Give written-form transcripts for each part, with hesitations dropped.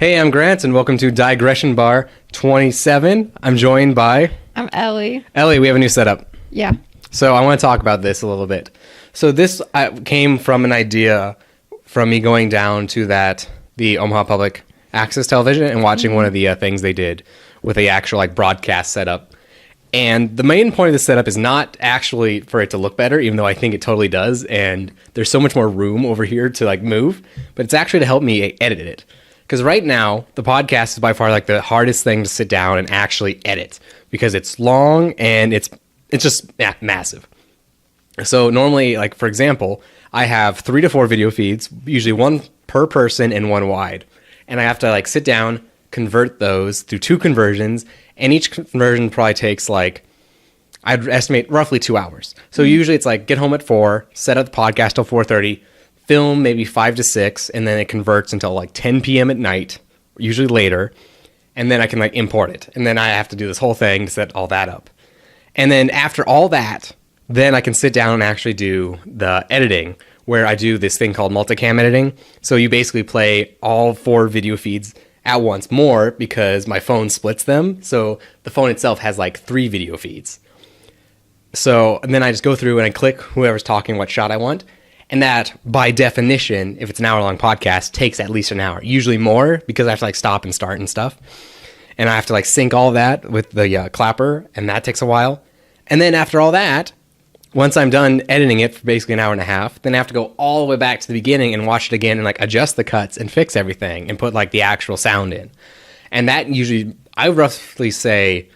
Hey, I'm Grant, and welcome to Digression Bar 27. I'm joined by... I'm Ellie. Ellie, we have a new setup. Yeah. So I want to talk about this a little bit. So this came from an idea from me going down to the Omaha Public Access Television and watching one of the things they did with the actual broadcast setup. And the main point of the setup is not actually for it to look better, even though I think it totally does. And there's so much more room over here to move, but it's actually to help me edit it. Because right now, the podcast is by far the hardest thing to sit down and actually edit because it's long and it's just massive. So normally, for example, I have 3 to 4 video feeds, usually one per person and one wide. And I have to sit down, convert those through 2 conversions, and each conversion probably takes I'd estimate roughly 2 hours. So usually it's get home at 4, set up the podcast till 4:30, film maybe 5 to 6, and then it converts until 10 p.m. at night, usually later, and then I can import it. And then I have to do this whole thing to set all that up. And then after all that, then I can sit down and actually do the editing, where I do this thing called multicam editing. So you basically play all 4 video feeds at once, more because my phone splits them. So the phone itself has 3 video feeds. So, and then I just go through and I click whoever's talking, what shot I want. And that, by definition, if it's an hour-long podcast, takes at least an hour. Usually more, because I have to stop and start and stuff. And I have to sync all that with the clapper, and that takes a while. And then after all that, once I'm done editing it for basically an hour and a half, then I have to go all the way back to the beginning and watch it again and adjust the cuts and fix everything and put the actual sound in. And that usually, I roughly say,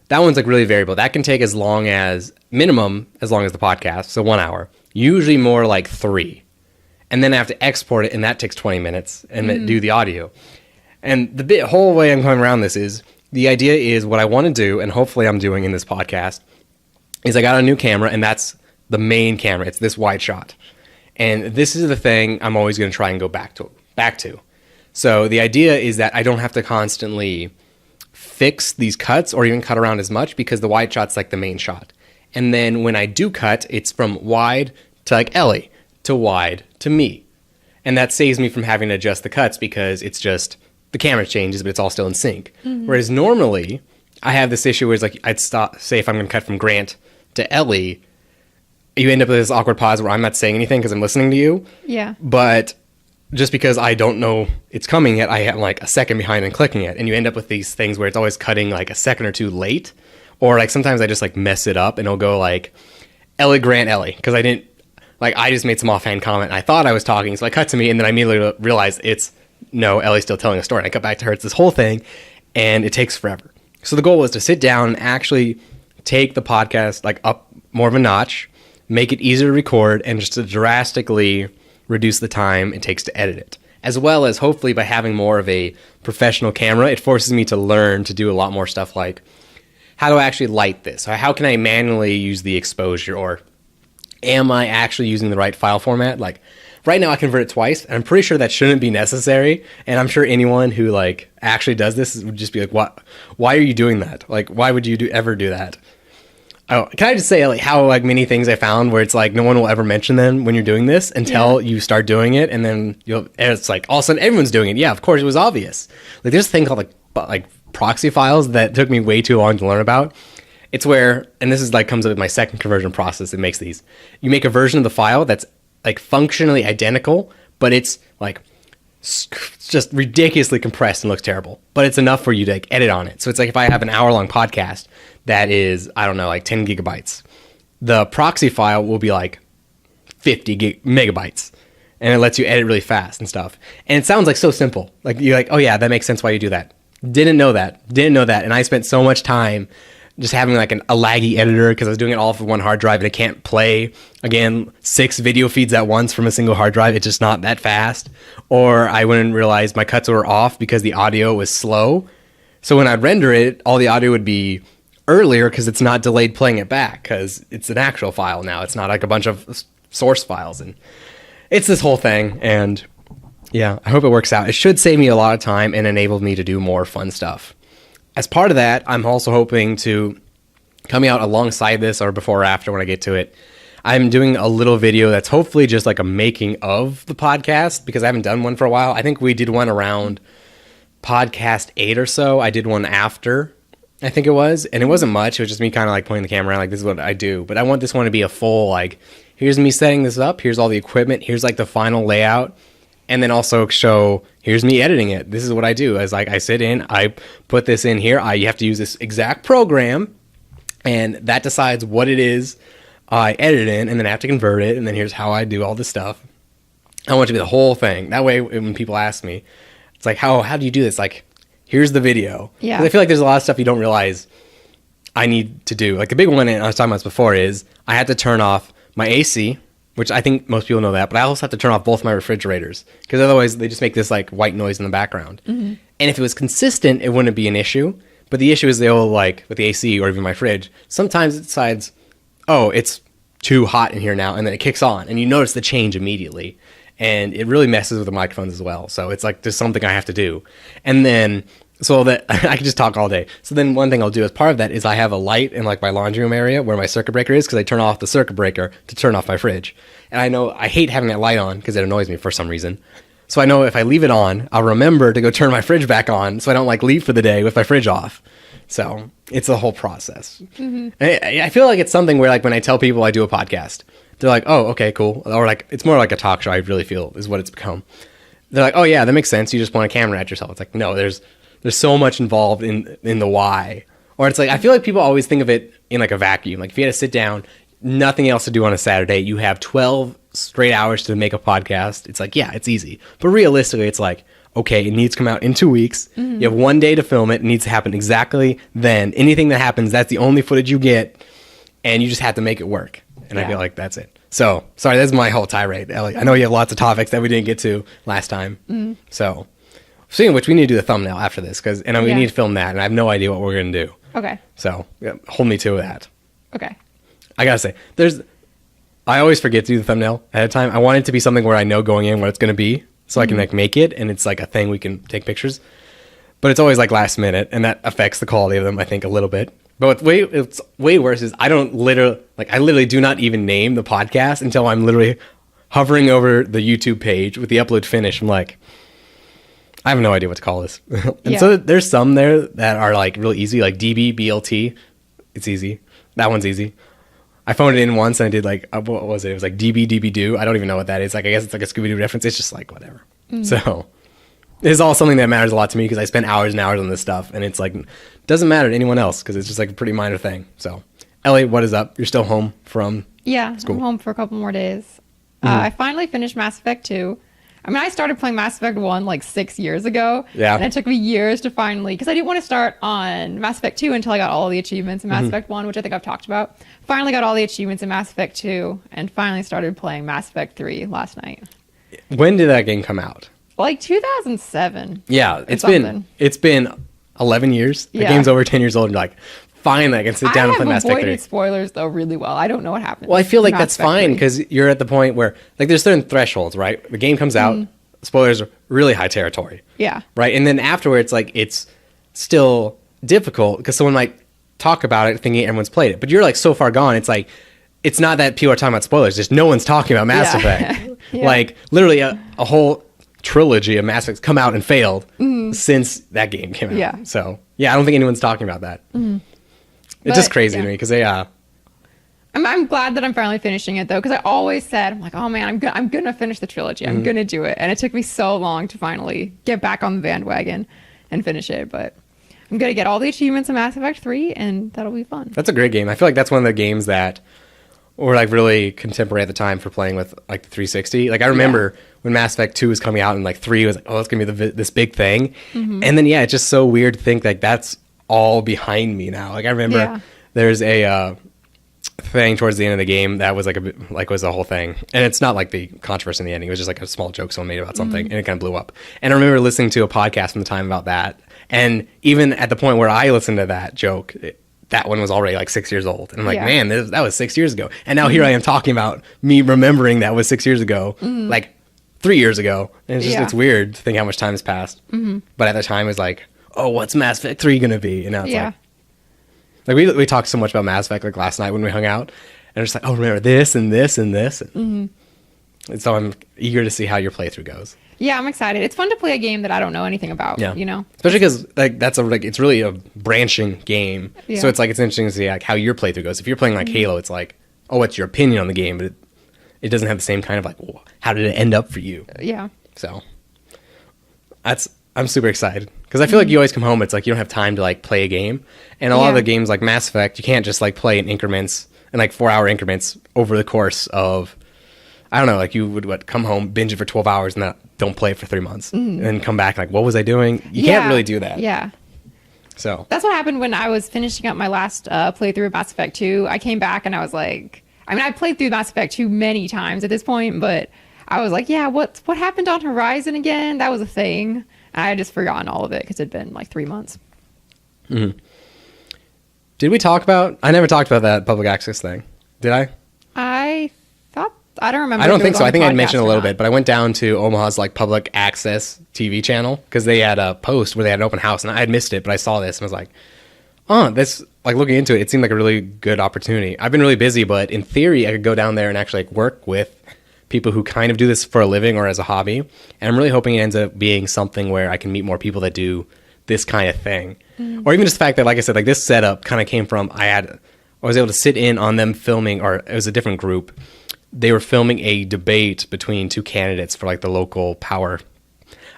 that one's really variable. That can take as long as, minimum, as long as the podcast, so 1 hour. Usually more 3. And then I have to export it, and that takes 20 minutes, and do the audio. And the whole way I'm going around this is, the idea is what I want to do, and hopefully I'm doing in this podcast, is I got a new camera, and that's the main camera. It's this wide shot. And this is the thing I'm always going to try and go back to. So the idea is that I don't have to constantly fix these cuts or even cut around as much, because the wide shot's the main shot. And then when I do cut, it's from wide to Ellie, to wide to me. And that saves me from having to adjust the cuts, because it's just, the camera changes, but it's all still in sync. Mm-hmm. Whereas normally, I have this issue where it's I'd stop, say if I'm going to cut from Grant to Ellie, you end up with this awkward pause where I'm not saying anything because I'm listening to you. Yeah. But just because I don't know it's coming yet, I am a second behind and clicking it. And you end up with these things where it's always cutting a second or 2 late. Or sometimes I just mess it up and it'll go Ellie, Grant, Ellie. Because I didn't, I just made some offhand comment and I thought I was talking. So I cut to me and then I immediately realized no, Ellie's still telling a story. And I cut back to her. It's this whole thing and it takes forever. So the goal was to sit down and actually take the podcast up more of a notch, make it easier to record, and just to drastically reduce the time it takes to edit it. As well as hopefully by having more of a professional camera, it forces me to learn to do a lot more stuff how do I actually light this? Or how can I manually use the exposure? Or am I actually using the right file format? Right now I convert it twice, and I'm pretty sure that shouldn't be necessary. And I'm sure anyone who actually does this would just be what? Why are you doing that? Why would you ever do that? Oh, can I just say how many things I found where it's no one will ever mention them when you're doing this until you start doing it, and then it's all of a sudden everyone's doing it. Yeah, of course it was obvious. There's this thing called proxy files that took me way too long to learn about. It's where, and this is comes up with my second conversion process that makes these. You make a version of the file that's functionally identical, but it's just ridiculously compressed and looks terrible. But it's enough for you to edit on it. So it's if I have an hour-long podcast that is, I don't know, 10 gigabytes, the proxy file will be 50 megabytes. And it lets you edit really fast and stuff. And it sounds so simple. You're oh yeah, that makes sense why you do that. Didn't know that. And I spent so much time just having a laggy editor because I was doing it all for one hard drive and I can't play, again, 6 video feeds at once from a single hard drive. It's just not that fast. Or I wouldn't realize my cuts were off because the audio was slow. So when I'd render it, all the audio would be earlier because it's not delayed playing it back because it's an actual file now. It's not a bunch of source files. And it's this whole thing. And yeah, I hope it works out. It should save me a lot of time and enable me to do more fun stuff. As part of that, I'm also hoping to, coming out alongside this or before or after when I get to it, I'm doing a little video that's hopefully just a making of the podcast because I haven't done one for a while. I think we did one around podcast 8 or so, I did one after, I think it was, and it wasn't much. It was just me kind of like pointing the camera around, like, this is what I do. But I want this one to be a full, like, here's me setting this up, here's all the equipment, here's like the final layout, and then also show, here's me editing it. This is what I do. As like, I sit in, I put this in here, you have to use this exact program, and that decides what it is I edit in, and then I have to convert it, and then here's how I do all this stuff. I want it to be the whole thing. That way, when people ask me, it's like, how do you do this? Like, here's the video. Yeah. 'Cause I feel like there's a lot of stuff you don't realize I need to do. Like, the big one I was talking about this before is I had to turn off my AC, which I think most people know that, but I also have to turn off both my refrigerators because otherwise they just make this like white noise in the background. And if it was consistent, it wouldn't be an issue. But the issue is they'll, like, with the AC or even my fridge, sometimes it decides, oh, it's too hot in here now, and then it kicks on, and you notice the change immediately. And it really messes with the microphones as well. So it's like, there's something I have to do. And then, so that I can just talk all day. So then one thing I'll do as part of that is I have a light in like my laundry room area where my circuit breaker is, because I turn off the circuit breaker to turn off my fridge. And I know I hate having that light on because it annoys me for some reason. So I know if I leave it on, I'll remember to go turn my fridge back on so I don't like leave for the day with my fridge off. So it's a whole process. I feel like it's something where, like, when I tell people I do a podcast, they're like, oh, okay, cool. Or like, it's more like a talk show, I really feel, is what it's become. They're like, oh yeah, that makes sense. You just point a camera at yourself. It's like, no, there's so much involved in the why. Or it's like, I feel like people always think of it in like a vacuum. Like, if you had to sit down, nothing else to do on a Saturday, you have 12 straight hours to make a podcast. It's like, yeah, it's easy. But realistically, it's like, okay, it needs to come out in 2 weeks. You have 1 day to film it. It needs to happen exactly then. Anything that happens, that's the only footage you get. And you just have to make it work. And I feel like that's it. So, sorry, that's my whole tirade, Ellie. I know you have lots of topics that we didn't get to last time. So, speaking of which, we need to do the thumbnail after this, we need to film that, and I have no idea what we're going to do. Okay. So, hold me to that. Okay. I got to say, I always forget to do the thumbnail ahead of time. I want it to be something where I know going in what it's going to be, so I can like make it, and it's like a thing we can take pictures. But it's always like last minute, and that affects the quality of them, I think, a little bit. But it's way worse is I literally do not even name the podcast until I'm literally hovering over the YouTube page with the upload finish. I'm like, I have no idea what to call this. And so there's some there that are like real easy, like DBBLT. It's easy. That one's easy. I phoned it in once and I did like, what was it? It was like DBDB-do. I don't even know what that is. Like, I guess it's like a Scooby-Doo reference. It's just like, whatever. So it's all something that matters a lot to me because I spend hours and hours on this stuff, and it's like, doesn't matter to anyone else because it's just like a pretty minor thing. So, Ellie, what is up? You're still home from school? I'm home for a couple more days. I finally finished Mass Effect 2. I mean, I started playing Mass Effect 1 like 6 years ago. Yeah. And it took me years to finally, because I didn't want to start on Mass Effect 2 until I got all the achievements in Mass Effect 1, which I think I've talked about. Finally got all the achievements in Mass Effect 2, and finally started playing Mass Effect 3 last night. When did that game come out? Like 2007. Yeah, it's been 11 years. The game's over 10 years old, and you're like, finally I can sit down and play Mass Effect 3. I have avoided spoilers though really well. I don't know what happens. Well, I feel like that's fine because you're at the point where like there's certain thresholds, right? The game comes out, spoilers are really high territory. Yeah. Right, and then afterwards, like it's still difficult because someone might talk about it thinking everyone's played it, but you're like so far gone. It's like it's not that people are talking about spoilers; just no one's talking about Mass Effect. Like literally a whole trilogy of Mass Effects come out and failed since that game came out. Yeah. So yeah, I don't think anyone's talking about that. It's just crazy to me because I'm glad that I'm finally finishing it though, because I always said, I'm like, oh man, I'm gonna finish the trilogy. I'm gonna do it, and it took me so long to finally get back on the bandwagon and finish it. But I'm gonna get all the achievements in Mass Effect 3, and that'll be fun. That's a great game. I feel like that's one of the games that were like really contemporary at the time for playing with like the 360. Like I remember when Mass Effect 2 was coming out, and like 3 was like, oh, it's gonna be this big thing, and then it's just so weird to think like that's all behind me now. Like I remember there's a thing towards the end of the game that was like was the whole thing, and it's not like the controversy in the ending. It was just like a small joke someone made about something, and it kind of blew up. And I remember listening to a podcast from the time about that, and even at the point where I listened to that joke, that one was already like 6 years old, and I'm like, man, that was 6 years ago, and now here I am talking about me remembering that was 6 years ago, like 3 years ago, and it's just it's weird to think how much time has passed. But at the time it was like, oh, what's Mass Effect 3 gonna be? And now it's like we talked so much about Mass Effect like last night when we hung out, and it's like, oh, remember this and this and this. And so I'm eager to see how your playthrough goes. Yeah, I'm excited. It's fun to play a game that I don't know anything about. Yeah. You know, Especially because like that's a like it's really a branching game. Yeah. So it's like it's interesting to see like how your playthrough goes. If you're playing like Halo, it's like, oh, what's your opinion on the game? But it doesn't have the same kind of like, well, how did it end up for you? Yeah. So I'm super excited because I feel like you always come home. It's like you don't have time to like play a game, and a lot of the games like Mass Effect, you can't just like play in increments in like 4-hour increments over the course of. I don't know, like you would come home, binge it for 12 hours, and then don't play it for 3 months, and then come back like, what was I doing? You can't really do that. Yeah. So That's what happened when I was finishing up my last playthrough of Mass Effect 2. I came back and I was like, I mean, I played through Mass Effect 2 many times at this point, but I was like, yeah, what happened on Horizon again? That was a thing. And I had just forgotten all of it because it'd been like 3 months. did we talk about? I never talked about that public access thing. Did I? I don't remember. I don't if it think was so. on I think the I mentioned podcast a or little not. bit, but I went down to Omaha's like public access TV channel because they had a post where they had an open house, and I had missed it, but I saw this and was like, oh, this like looking into it. It seemed like a really good opportunity. I've been really busy, but in theory, I could go down there and actually like work with people who kind of do this for a living or as a hobby, and I'm really hoping it ends up being something where I can meet more people that do this kind of thing, or even just the fact that, like I said, like this setup kind of came from I was able to sit in on them filming, or it was a different group. They were filming a debate between two candidates for like the local power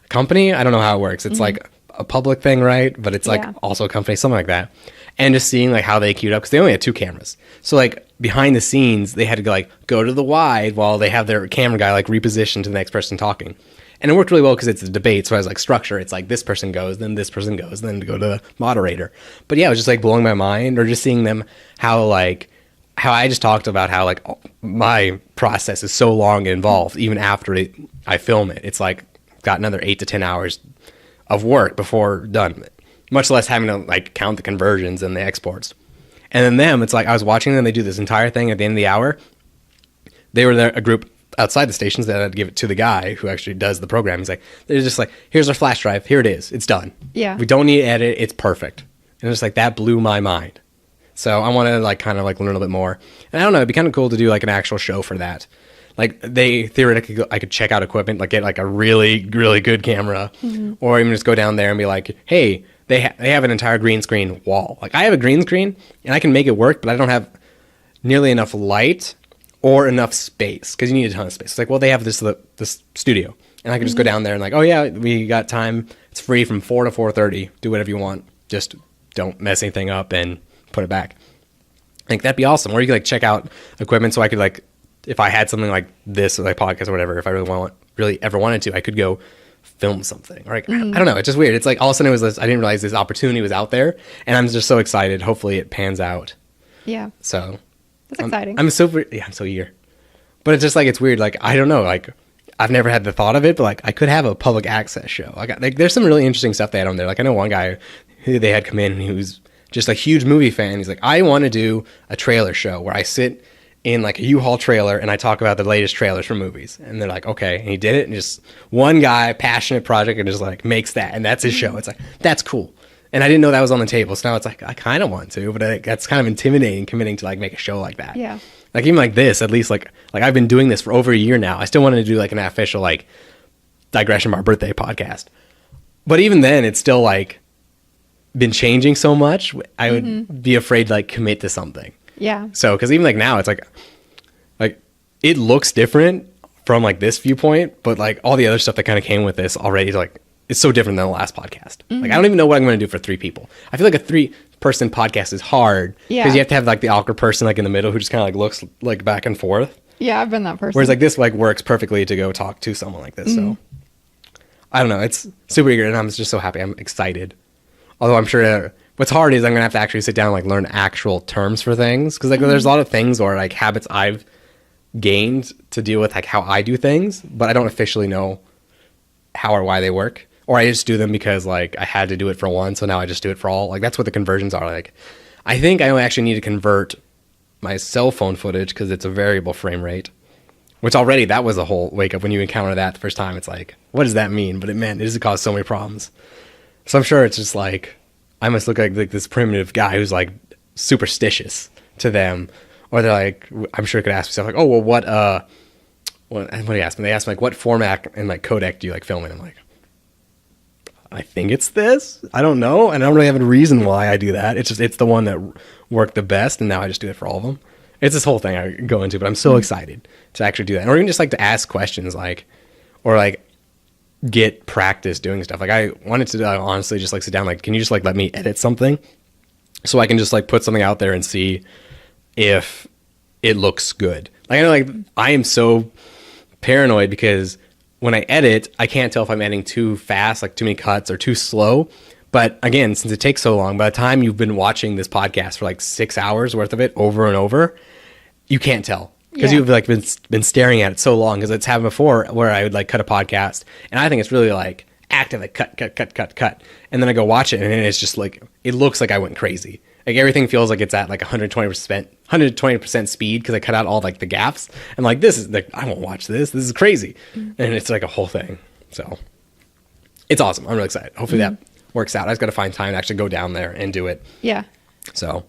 company. I don't know how it works. It's like a public thing, right? But it's like Yeah. also a company, something like that. And just seeing like how they queued up because they only had 2 cameras. So like behind the scenes, they had to like go to the wide while they have their camera guy like reposition to the next person talking. And it worked really well because it's a debate. So I was like structure. It's like this person goes, then this person goes, then to go to the moderator. But yeah, it was just like blowing my mind, or just seeing them how I just talked about how like my process is so long and involved even after I film it. It's like got another 8 to 10 hours of work before done, much less having to like count the conversions and the exports. And then them, it's like I was watching them. They do this entire thing at the end of the hour. They were there, a group outside the stations that I'd give it to the guy who actually does the program. He's like, they're just like, here's our flash drive. Here it is. It's done. Yeah. We don't need to edit. It's perfect. And it's like, that blew my mind. So I want to like kind of like learn a little bit more. And I don't know, it'd be kind of cool to do like an actual show for that. Like they theoretically, I could check out equipment, like get like a really, really good camera, or even just go down there and be like, hey, they have an entire green screen wall. Like I have a green screen and I can make it work, but I don't have nearly enough light or enough space because you need a ton of space. It's like, well, they have this studio, and I can just go down there and like, oh yeah, we got time. It's free from 4 to 4:30. Do whatever you want. Just don't mess anything up and put it back. Like that'd be awesome. Or you could like check out equipment, so I could like, if I had something like this, or like podcast or whatever, if I really ever wanted to, I could go film something. Or like, I don't know. It's just weird. It's like all of a sudden it was this, I didn't realize this opportunity was out there, and I'm just so excited. Hopefully it pans out. Yeah. So That's exciting. I'm so eager. But it's just like, it's weird. Like, I don't know. Like, I've never had the thought of it, but like, I could have a public access show. Like, there's some really interesting stuff they had on there. Like, I know one guy who they had come in who's just a huge movie fan. He's like, I want to do a trailer show where I sit in like a U-Haul trailer and I talk about the latest trailers for movies. And they're like, okay. And he did it. And just one guy, passionate project, and just like makes that. And that's his show. It's like, that's cool. And I didn't know that was on the table. So now it's like, I kind of want to, but that's kind of intimidating, committing to like make a show like that. Yeah. Like even like this, at least like I've been doing this for over a year now. I still wanted to do like an official like Digression Bar birthday podcast. But even then, it's still like been changing so much. I would be afraid to like commit to something. Yeah. So, because even like now, it's like it looks different from like this viewpoint, but like all the other stuff that kind of came with this already, like it's so different than the last podcast. Like I don't even know what I'm going to do for 3 people. I feel like a 3-person podcast is hard because Yeah. you have to have like the awkward person like in the middle who just kind of like looks like back and forth. Yeah, I've been that person. Whereas like this like works perfectly to go talk to someone like this. So I don't know. It's super eager, and I'm just so happy. I'm excited. Although I'm sure what's hard is I'm gonna have to actually sit down and like learn actual terms for things, because like there's a lot of things or like habits I've gained to deal with like how I do things, but I don't officially know how or why they work, or I just do them because like I had to do it for one, so now I just do it for all. Like that's what the conversions are. Like I think I actually need to convert my cell phone footage because it's a variable frame rate, which already that was a whole wake up when you encounter that the first time. It's like, what does that mean? But it just caused so many problems. So I'm sure it's just like I must look like this primitive guy who's like superstitious to them, or they're like, I'm sure I could ask myself like, oh well, what do you ask me? They asked me like, what format and like codec do you like film in? I'm like, I think it's this. I don't know, and I don't really have a reason why I do that. It's the one that worked the best, and now I just do it for all of them. It's this whole thing I go into, but I'm so excited to actually do that, or even just like to ask questions, like, or like get practice doing stuff. Like I wanted to honestly just like sit down, like, can you just like let me edit something so I can just like put something out there and see if it looks good. Like I know, like I am so paranoid because when I edit, I can't tell if I'm editing too fast, like too many cuts, or too slow. But again, since it takes so long, by the time you've been watching this podcast for like 6 hours worth of it over and over, you can't tell because you've like been staring at it so long. Because it's happened before where I would like cut a podcast and I think it's really like active, like cut, and then I go watch it and it's just like it looks like I went crazy. Like everything feels like it's at like 120% speed because I cut out all like the gaps. And like this is like I won't watch this. This is crazy, and it's like a whole thing. So it's awesome. I'm really excited. Hopefully that works out. I just got to find time to actually go down there and do it. Yeah. So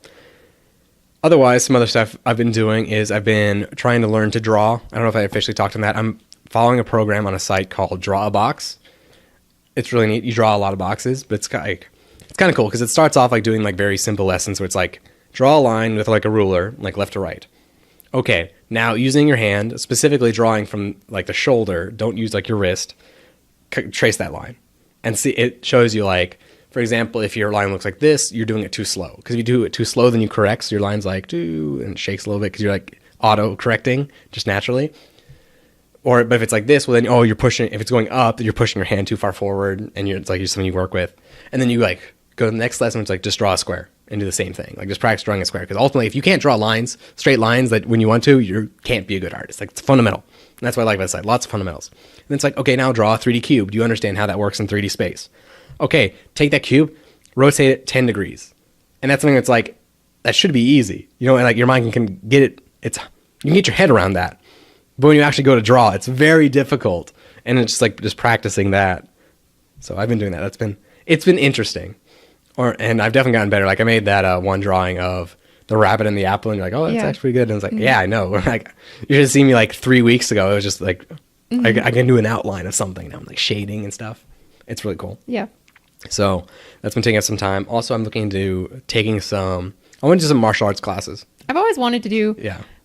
otherwise, some other stuff I've been doing is I've been trying to learn to draw. I don't know if I officially talked on that. I'm following a program on a site called Draw a Box. It's really neat. You draw a lot of boxes, but it's kind of cool because it starts off like doing like very simple lessons where it's like draw a line with like a ruler, like left to right. Okay, now using your hand, specifically drawing from like the shoulder, don't use like your wrist, trace that line. And see, it shows you like, for example, if your line looks like this, you're doing it too slow. Because if you do it too slow, then you correct. So your line's like, and it shakes a little bit because you're like auto-correcting just naturally. But if it's like this, well then, you're pushing, if it's going up, you're pushing your hand too far forward and it's like something you work with. And then you like go to the next lesson, it's like just draw a square and do the same thing. Like just practice drawing a square. Because ultimately, if you can't draw lines, straight lines that when you want to, you can't be a good artist. Like it's fundamental. And that's what I like about the site. Lots of fundamentals. And then it's like, okay, now draw a 3D cube. Do you understand how that works in 3D space? Okay, take that cube, rotate it 10 degrees. And that's something that's like, that should be easy. You know, and like your mind can get it. You can get your head around that. But when you actually go to draw, it's very difficult. And it's just like just practicing that. So I've been doing that. It's been interesting. And I've definitely gotten better. Like I made that one drawing of the rabbit and the apple, and you're like, oh, that's actually pretty good. And I was like, yeah, I know. Like you should have seen me like 3 weeks ago. It was just like I can do an outline of something now. I'm like shading and stuff. It's really cool. Yeah. So that's been taking us some time. Also, I'm looking into I went to some martial arts classes. I've always wanted to do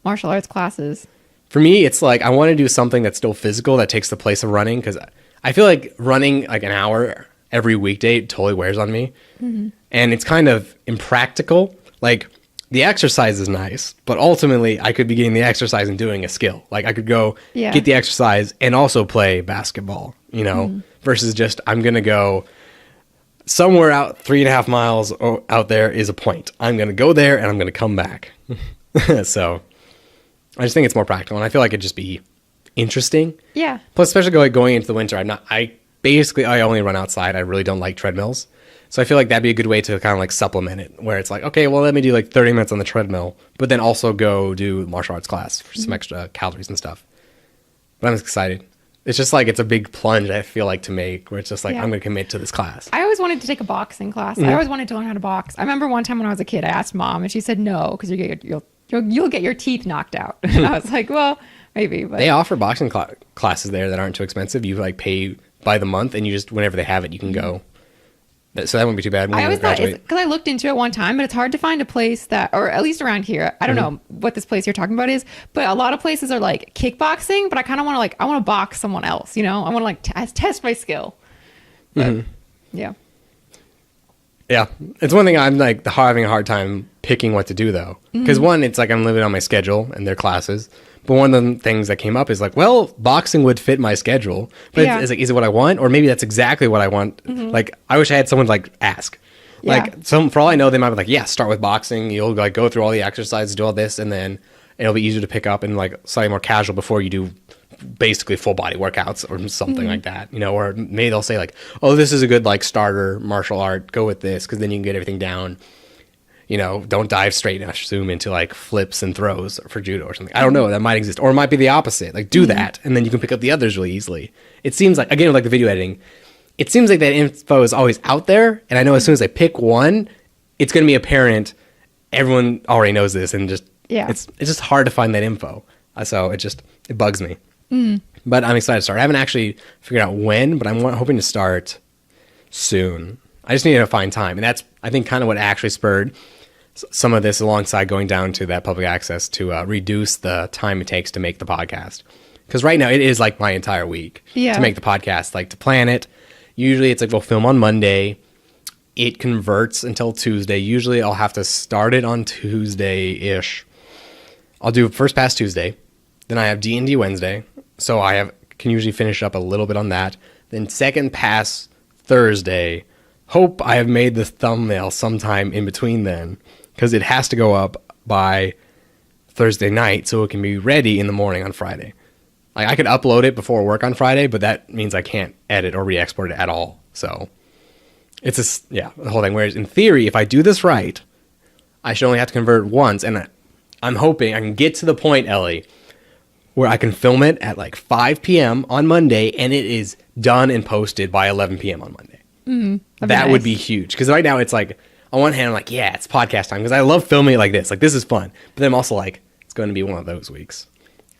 martial arts classes. For me, it's like I want to do something that's still physical that takes the place of running, because I feel like running like an hour every weekday totally wears on me. Mm-hmm. And it's kind of impractical. Like the exercise is nice, but ultimately I could be getting the exercise and doing a skill. Like I could go get the exercise and also play basketball, versus just I'm going to go somewhere out 3.5 miles out there is a point. I'm going to go there and I'm going to come back. So I just think it's more practical, and I feel like it'd just be interesting. Yeah. Plus, especially going into the winter, I only run outside. I really don't like treadmills. So I feel like that'd be a good way to kind of like supplement it, where it's like, okay, well, let me do like 30 minutes on the treadmill, but then also go do martial arts class for some extra calories and stuff. But I'm excited. It's just like, it's a big plunge, I feel like, to make, where it's just like, I'm going to commit to this class. I always wanted to take a boxing class. I always wanted to learn how to box. I remember one time when I was a kid, I asked Mom, and she said no, because you'll get your teeth knocked out. And I was like, well, maybe. But they offer boxing classes there that aren't too expensive. You like pay by the month, and you just, whenever they have it, you can go. So that wouldn't be too bad. I always thought, because I looked into it one time, but it's hard to find a place that, or at least around here, I don't know what this place you're talking about is, but a lot of places are like kickboxing, but I kind of want to I want to box someone else, I want to like test my skill. But, yeah. Yeah. It's one thing I'm like having a hard time picking what to do though. Because one, it's like I'm living on my schedule and their classes. But one of the things that came up is like, well, boxing would fit my schedule. But it's like, is it what I want? Or maybe that's exactly what I want. Like, I wish I had someone like ask. Like, for all I know, they might be like, start with boxing. You'll like go through all the exercises, do all this, and then it'll be easier to pick up and like slightly more casual before you do basically full body workouts or something like that. Or maybe they'll say like, oh, this is a good like starter martial art. Go with this, because then you can get everything down. Don't dive straight and assume into like flips and throws for judo or something. I don't know. That might exist. Or it might be the opposite. Like do that, and then you can pick up the others really easily. It seems like, again, like the video editing, it seems like that info is always out there. And I know as soon as I pick one, it's going to be apparent. Everyone already knows this, and just, it's just hard to find that info. So it bugs me. But I'm excited to start. I haven't actually figured out when, but I'm hoping to start soon. I just need to find time. And that's, I think, kind of what actually spurred some of this alongside going down to that public access to reduce the time it takes to make the podcast. Because right now it is like my entire week to make the podcast, like to plan it. Usually it's like we'll film on Monday. It converts until Tuesday. Usually I'll have to start it on Tuesday-ish. I'll do first pass Tuesday. Then I have D&D Wednesday. So can usually finish up a little bit on that. Then second pass Thursday. Hope I have made the thumbnail sometime in between then. Because it has to go up by Thursday night so it can be ready in the morning on Friday. Like I could upload it before work on Friday, but that means I can't edit or re-export it at all. So it's the whole thing. Whereas in theory, if I do this right, I should only have to convert once. And I'm hoping I can get to the point, Ellie, where I can film it at like 5 p.m. on Monday and it is done and posted by 11 p.m. on Monday. That would be huge. Because right now it's like, on one hand, I'm like, yeah, it's podcast time. Because I love filming it like this. Like, this is fun. But then I'm also like, it's going to be one of those weeks.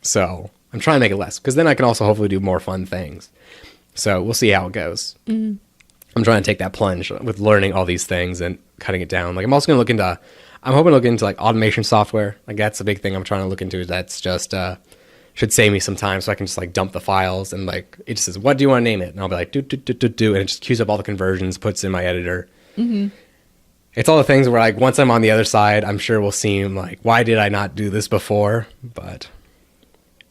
So I'm trying to make it less. Because then I can also hopefully do more fun things. So we'll see how it goes. I'm trying to take that plunge with learning all these things and cutting it down. Like, I'm also going to look into, I'm hoping to look into like automation software. Like, that's a big thing I'm trying to look into. That's just, should save me some time so I can just like dump the files and like, it just says, what do you want to name it? And I'll be like, do. And it just queues up all the conversions, puts in my editor. It's all the things where like once I'm on the other side, I'm sure will seem like, why did I not do this before? But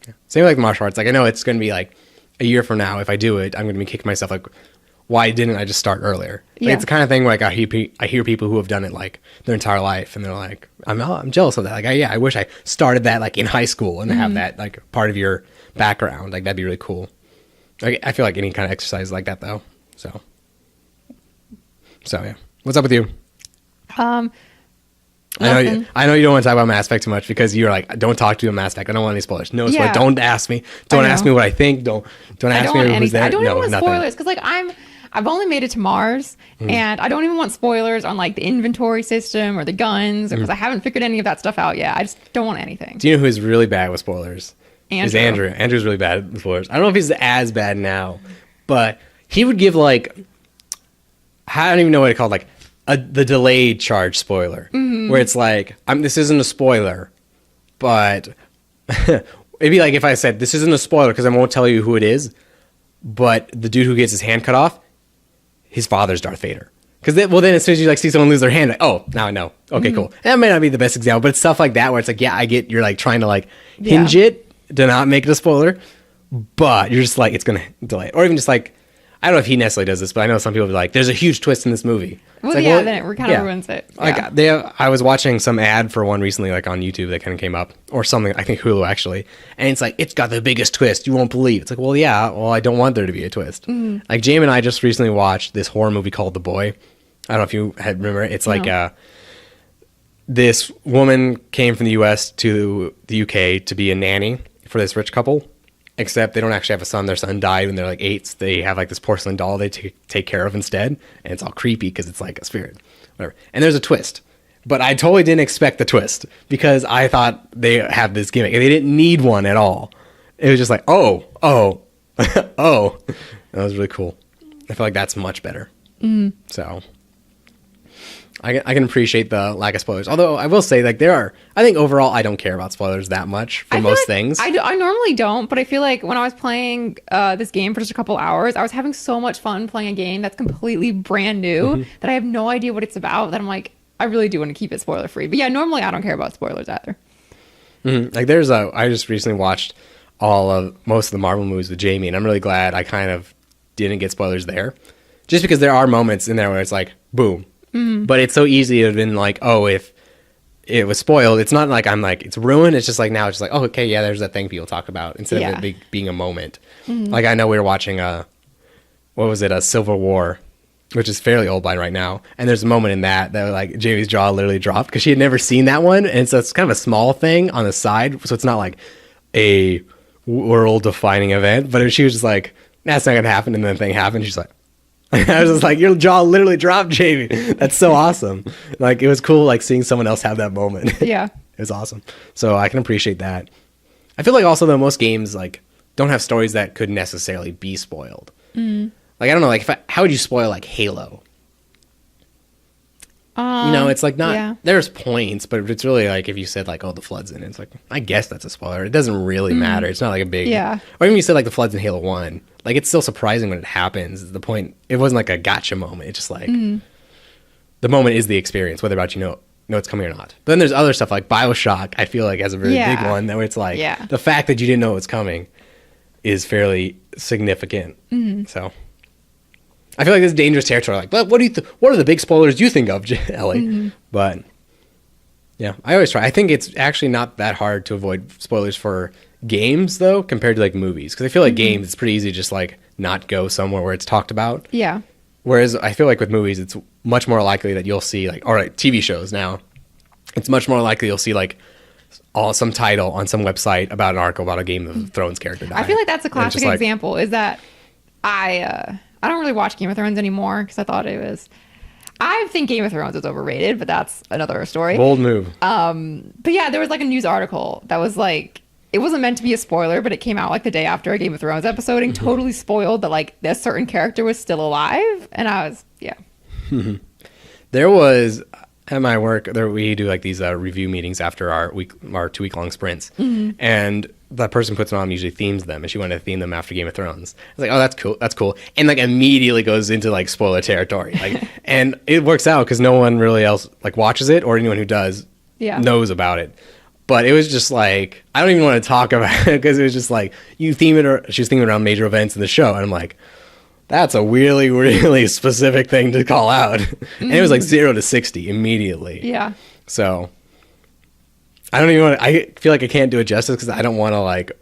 yeah. Same like martial arts. Like I know it's going to be like a year from now. If I do it, I'm going to be kicking myself like, why didn't I just start earlier? Like, it's the kind of thing where like I hear people who have done it like their entire life and they're like, I'm jealous of that. Like, I wish I started that like in high school and have that like part of your background. Like that'd be really cool. Like, I feel like any kind of exercise like that though. So yeah. What's up with you? I know you don't want to talk about Mass Effect too much because you're like, don't talk to me about Mass Effect. I don't want any spoilers. No spoilers. Don't ask me. Don't ask me what I think. Don't ask me who's there. I don't even want spoilers because like I've only made it to Mars and I don't even want spoilers on like the inventory system or the guns because I haven't figured any of that stuff out yet. I just don't want anything. Do you know who is really bad with spoilers? Andrew. Andrew's really bad with spoilers. I don't know if he's as bad now, but he would give like, I don't even know what it's called, like the delayed charge spoiler, where it's like, this isn't a spoiler, but it'd be like if I said, this isn't a spoiler because I won't tell you who it is, but the dude who gets his hand cut off, his father's Darth Vader. Because then as soon as you like see someone lose their hand, like, oh, now I know. Okay, cool. That may not be the best example, but it's stuff like that where it's like, yeah, I get you're like trying to like hinge it to not make it a spoiler, but you're just like, it's going to delay it. Or even just like, I don't know if he necessarily does this, but I know some people be like, there's a huge twist in this movie. Well, like, then it kind of ruins it. Like I was watching some ad for one recently, like on YouTube that kind of came up, or something, I think Hulu actually, and it's like, it's got the biggest twist you won't believe. It's like, well, I don't want there to be a twist. Like Jamie and I just recently watched this horror movie called The Boy. I don't know if you remember it. It's like this woman came from the US to the UK to be a nanny for this rich couple. Except they don't actually have a son. Their son died when they're like 8. So they have like this porcelain doll they take care of instead. And it's all creepy because it's like a spirit. Whatever. And there's a twist. But I totally didn't expect the twist because I thought they have this gimmick. And they didn't need one at all. It was just like, oh. That was really cool. I feel like that's much better. So I can appreciate the lack of spoilers. Although I will say, like, I think overall I don't care about spoilers that much for most things. I normally don't, but I feel like when I was playing this game for just a couple hours, I was having so much fun playing a game that's completely brand new that I have no idea what it's about, that I'm like, I really do want to keep it spoiler free. But yeah, normally I don't care about spoilers either. Like I just recently watched most of the Marvel movies with Jamie, and I'm really glad I kind of didn't get spoilers there. Just because there are moments in there where it's like, boom. But it's so easy to have been like, oh, if it was spoiled, it's not like I'm like, it's ruined. It's just like, now it's just like, oh, okay, yeah, there's that thing people talk about instead of it being a moment. Like I know we were watching a Civil War, which is fairly old by right now. And there's a moment in that like Jamie's jaw literally dropped because she had never seen that one. And so it's kind of a small thing on the side. So it's not like a world defining event, but she was just like, that's not going to happen. And then the thing happened. She's like, I was just like, your jaw literally dropped, Jamie. That's so awesome. Like, it was cool, like, seeing someone else have that moment. Yeah. It was awesome. So I can appreciate that. I feel like also, though, most games, like, don't have stories that could necessarily be spoiled. Like, I don't know, like, how would you spoil, like, Halo? It's like not, there's points, but it's really like if you said like, oh, the flood's in it, it's like, I guess that's a spoiler. It doesn't really matter. It's not like a big, or even you said like the flood's in Halo 1, like it's still surprising when it happens. The point, it wasn't like a gotcha moment. It's just like, the moment is the experience, whether about you know it's coming or not. But then there's other stuff like BioShock, I feel like has a really big one where it's like, the fact that you didn't know it was coming is fairly significant. So I feel like this is dangerous territory. Like, but what are the big spoilers you think of, Ellie? But yeah, I always try. I think it's actually not that hard to avoid spoilers for games, though, compared to like movies. Because I feel like games, it's pretty easy to just like not go somewhere where it's talked about. Yeah. Whereas I feel like with movies, it's much more likely that you'll see like, all right, TV shows now, it's much more likely you'll see like some title on some website about an article about a Game of Thrones character dying. I feel like that's a classic example. Is that I don't really watch Game of Thrones anymore because I think Game of Thrones is overrated, but that's another story. Bold move. But yeah, there was like a news article that was like, it wasn't meant to be a spoiler, but it came out like the day after a Game of Thrones episode and totally spoiled that like this certain character was still alive. And I was, There was, at my work, we do like these review meetings after our 2-week long sprints. And the person puts them on usually themes them, and she wanted to theme them after Game of Thrones. I was like, oh, that's cool, and like immediately goes into like spoiler territory, like, and it works out because no one really else like watches it, or anyone who does knows about it. But it was just like, I don't even want to talk about it because it was just like you theme it, or she was theming around major events in the show, and I'm like, that's a really, really specific thing to call out. And it was like 0 to 60 immediately. Yeah. So I don't even want to, I feel like I can't do it justice because I don't want to like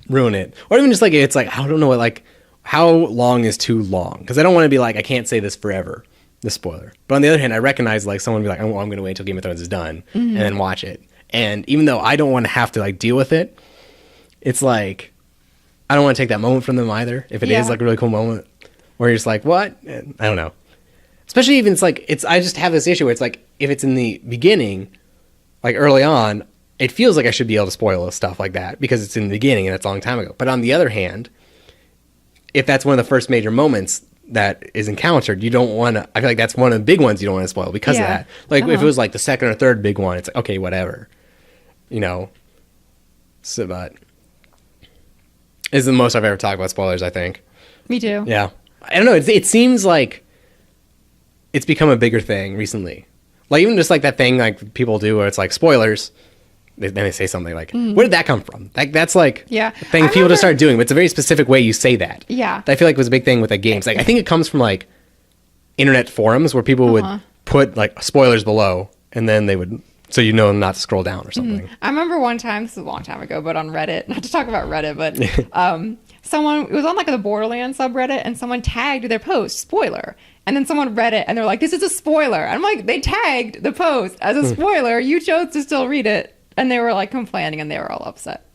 ruin it. Or even just like, it's like, I don't know what, like, how long is too long? Because I don't want to be like, I can't say this forever, the spoiler. But on the other hand, I recognize like someone would be like, oh, I'm going to wait till Game of Thrones is done and then watch it. And even though I don't want to have to like deal with it, it's like, I don't want to take that moment from them either. If it is like a really cool moment where you're just like, what? And I don't know. Especially even I just have this issue where it's like, if it's in the beginning, like early on, it feels like I should be able to spoil stuff like that because it's in the beginning and it's a long time ago. But on the other hand, if that's one of the first major moments that is encountered, you don't want to, I feel like that's one of the big ones you don't want to spoil because of that. Like if it was like the second or third big one, it's like, okay, whatever, so, but is the most I've ever talked about spoilers, I think. Me too. Yeah. I don't know. It seems like it's become a bigger thing recently. Like even just like that thing like people do where it's like spoilers. Then they say something like, where did that come from? Like that's like a thing people just start doing. But it's a very specific way you say that. Yeah. That I feel like was a big thing with like games. Like I think it comes from like internet forums where people would put like spoilers below and then they would, so not to scroll down or something. I remember one time, this is a long time ago, but on Reddit, not to talk about Reddit, but someone, it was on like the Borderlands subreddit, and someone tagged their post, spoiler. And then someone read it, and they're like, this is a spoiler. I'm like, they tagged the post as a spoiler. You chose to still read it. And they were like complaining, and they were all upset.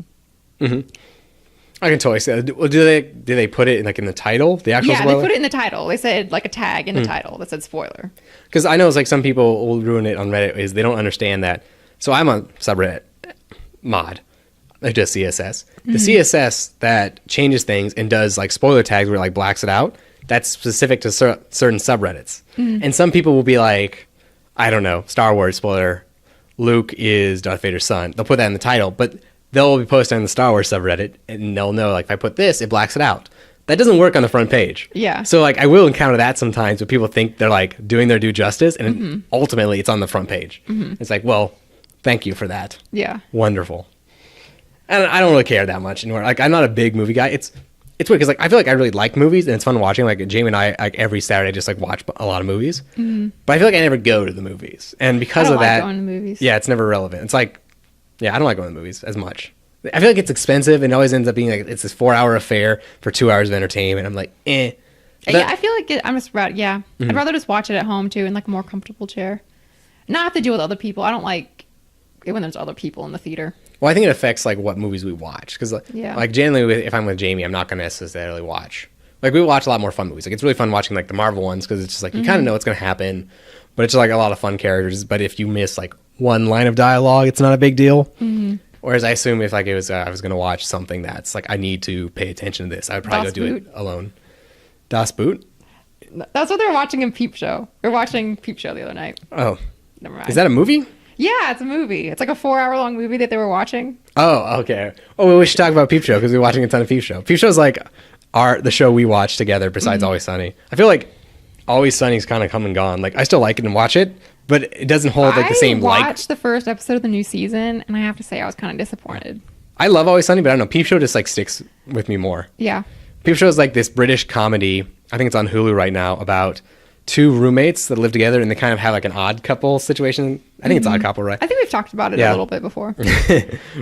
I can totally see that. Do they put it in the title, the actual spoiler? Yeah, they put it in the title. They said like a tag in the title that said spoiler. Because I know it's like some people will ruin it on Reddit is they don't understand that. So I'm on subreddit mod, like just CSS. The CSS that changes things and does like spoiler tags where it like blacks it out, that's specific to certain subreddits. And some people will be like, I don't know, Star Wars spoiler, Luke is Darth Vader's son. They'll put that in the title, but they'll be posting on the Star Wars subreddit, and they'll know, like, if I put this, it blacks it out. That doesn't work on the front page. Yeah. So, like, I will encounter that sometimes where people think they're, like, doing their due justice, and ultimately it's on the front page. It's like, well, thank you for that. Yeah. Wonderful. And I don't really care that much anymore. Like, I'm not a big movie guy. It's weird, because, like, I feel like I really like movies, and it's fun watching. Like, Jamie and I, like, every Saturday just, like, watch a lot of movies. But I feel like I never go to the movies. And because of that... I don't like going to movies. Yeah, it's never relevant. It's like... Yeah, I don't like going to the movies as much. I feel like it's expensive and it always ends up being like it's this 4-hour affair for 2 hours of entertainment. I'm like, eh. Yeah, I feel like I'm just rather, I'd rather just watch it at home too in like a more comfortable chair. Not have to deal with other people. I don't like it when there's other people in the theater. Well, I think it affects like what movies we watch because like generally if I'm with Jamie, I'm not going to necessarily watch. Like we watch a lot more fun movies. Like it's really fun watching like the Marvel ones because it's just like you kind of know what's going to happen, but it's just like a lot of fun characters. But if you miss like one line of dialogue, it's not a big deal. Whereas I assume if like it was I was gonna watch something that's like I need to pay attention to this, I would probably Das go do it Boot. alone. Das Boot? That's what they were watching in Peep Show. We were watching Peep Show the other night. Oh, Never mind. is that a movie? Yeah, it's a movie. It's like a 4-hour-long movie that they were watching. Oh, okay. Oh, well, we should talk about Peep Show because we're watching a ton of Peep Show. Peep Show is like the show we watch together besides Always Sunny. I feel like Always Sunny's kind of come and gone. Like I still like it and watch it, but it doesn't hold like the same I like. watched the first episode of the new season, and I have to say I was kind of disappointed. I love Always Sunny, but I don't know. Peep Show just like sticks with me more. Yeah. Peep Show is like this British comedy. I think it's on Hulu right now about two roommates that live together and they kind of have like an odd couple situation. I think it's Odd Couple, right? I think we've talked about it a little bit before.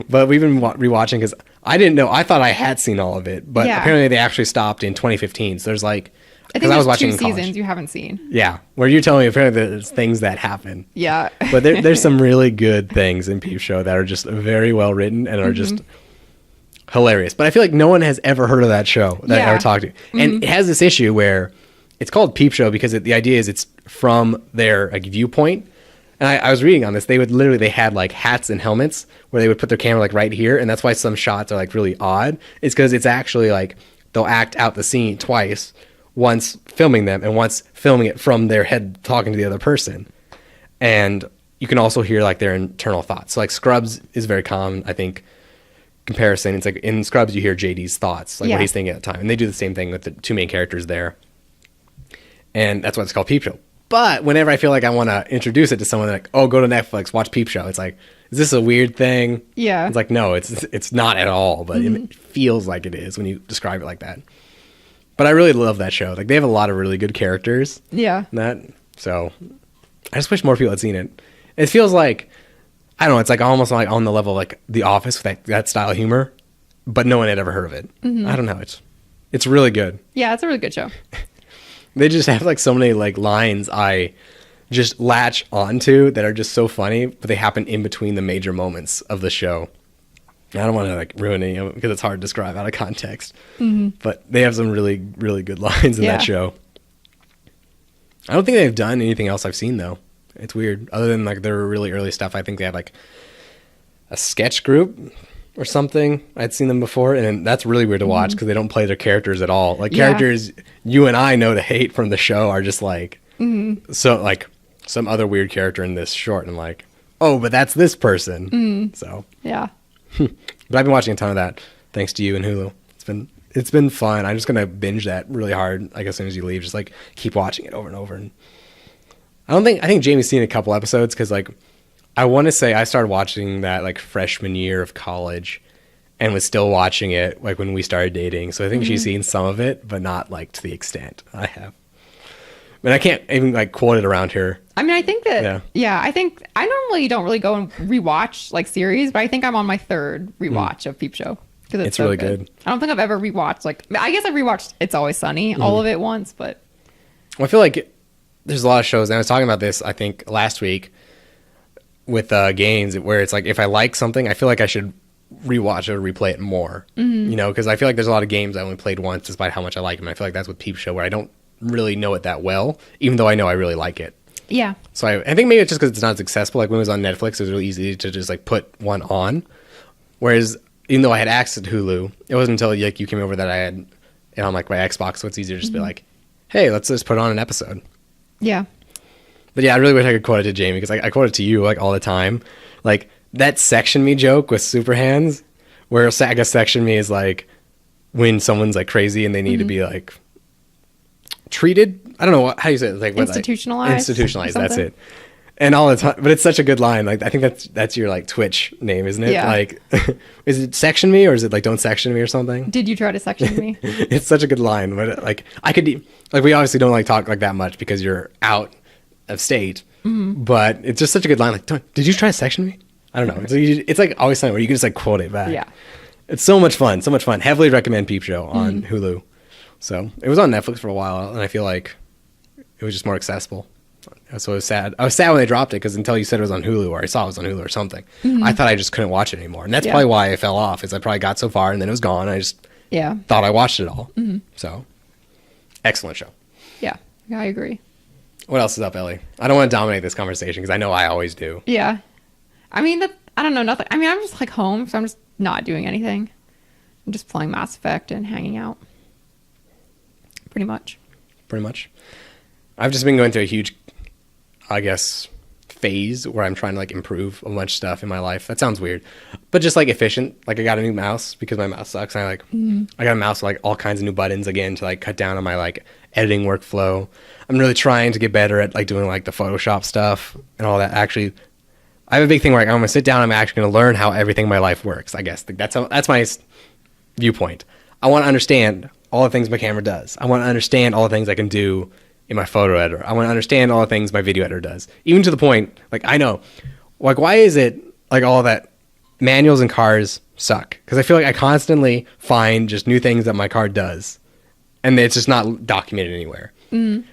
But we've been rewatching because I didn't know. I thought I had seen all of it, but apparently they actually stopped in 2015. So there's like, I think there's watching 2 in college. seasons you haven't seen. Yeah, where you're telling me apparently there's things that happen. Yeah. But there's some really good things in Peep Show that are just very well written and are just hilarious. But I feel like no one has ever heard of that show that I ever talked to. And it has this issue where it's called Peep Show because the idea is it's from their like viewpoint. And I was reading on this. They had like hats and helmets where they would put their camera like right here. And that's why some shots are like really odd. It's because it's actually like they'll act out the scene twice, once filming them and once filming it from their head talking to the other person. And you can also hear like their internal thoughts. So like Scrubs is very common, I think, comparison. It's like in Scrubs you hear JD's thoughts, like what he's thinking at the time. And they do the same thing with the two main characters there. And that's why it's called Peep Show. But whenever I feel like I want to introduce it to someone, like, oh, go to Netflix, watch Peep Show. It's like, is this a weird thing? Yeah. It's like, no, it's not at all. But it feels like it is when you describe it like that. But I really love that show. Like they have a lot of really good characters. Yeah. So I just wish more people had seen it. It feels like, I don't know, it's like almost like on the level of like The Office with that style of humor, but no one had ever heard of it. I don't know. It's really good. Yeah, it's a really good show. They just have like so many like lines I just latch onto that are just so funny, but they happen in between the major moments of the show. I don't want to like ruin any of it because it's hard to describe out of context. But they have some really, really good lines in that show. I don't think they've done anything else I've seen though. It's weird. Other than like their really early stuff, I think they have like a sketch group or something. I'd seen them before, and that's really weird to watch because they don't play their characters at all. Like characters you and I know to hate from the show are just like so like some other weird character in this short, and like, oh, but that's this person. So Yeah. but I've been watching a ton of that thanks to you and Hulu. It's been fun. I'm just gonna binge that really hard. Like as soon as you leave, just like keep watching it over and over. And I think Jamie's seen a couple episodes because like I want to say I started watching that like freshman year of college and was still watching it like when we started dating. So I think she's seen some of it, but not like to the extent I have. I mean, I can't even like quote it around here. I mean, I think that, I think I normally don't really go and rewatch like series, but I think I'm on my 3rd rewatch of Peep Show. Because it's so really good. I don't think I've ever rewatched, like, I guess I've rewatched It's Always Sunny, all of it once, but. Well, I feel like there's a lot of shows, and I was talking about this, I think, last week with games, where it's like, if I like something, I feel like I should rewatch it or replay it more. You know, because I feel like there's a lot of games I only played once despite how much I like them. I feel like that's with Peep Show, where I don't really know it that well, even though I know I really like it. Yeah. So I think maybe it's just because it's not as accessible. Like when it was on Netflix, it was really easy to just like put one on. Whereas even though I had access to Hulu, it wasn't until like you came over that I had it on like my Xbox. So it's easier to just be like, hey, let's just put on an episode. Yeah. But yeah, I really wish I could quote it to Jamie because I quote it to you like all the time. Like that section me joke with super hands, where I guess section me is like when someone's like crazy and they need to be like treated. I don't know how you say it. Like institutionalized. Institutionalized. That's it. And all the time, but it's such a good line. Like I think that's your like Twitch name, isn't it? Yeah. Like, is it section me or is it like don't section me or something? Did you try to section me? It's such a good line, but like I could like we obviously don't like talk like that much because you're out of state. But it's just such a good line. Like, did you try to section me? I don't know. It's like always something where you can just like quote it back. Yeah. It's so much fun. So much fun. Heavily recommend Peep Show on Hulu. So it was on Netflix for a while, and I feel like it was just more accessible. So I was sad. I was sad when they dropped it because until you said it was on Hulu or I saw it was on Hulu or something, I thought I just couldn't watch it anymore. And that's probably why I fell off. Is I probably got so far and then it was gone. And I just thought I watched it all. So excellent show. Yeah, I agree. What else is up, Ellie? I don't want to dominate this conversation because I know I always do. Yeah. I mean, I don't know, nothing. I mean, I'm just like home, so I'm just not doing anything. I'm just playing Mass Effect and hanging out. Pretty much. Pretty much. I've just been going through a huge, I guess, phase where I'm trying to like improve a bunch of stuff in my life. That sounds weird, but just like efficient. Like I got a new mouse because my mouse sucks. And I got a mouse with like all kinds of new buttons again to like cut down on my like editing workflow. I'm really trying to get better at like doing like the Photoshop stuff and all that. Actually, I have a big thing where like, I'm going to sit down. I'm actually going to learn how everything in my life works. I guess that's my viewpoint. I want to understand all the things my camera does. I want to understand all the things I can do in my photo editor. I want to understand all the things my video editor does. Even to the point, like, I know, like, why is it, like, all that manuals in cars suck? Because I feel like I constantly find just new things that my car does, and it's just not documented anywhere.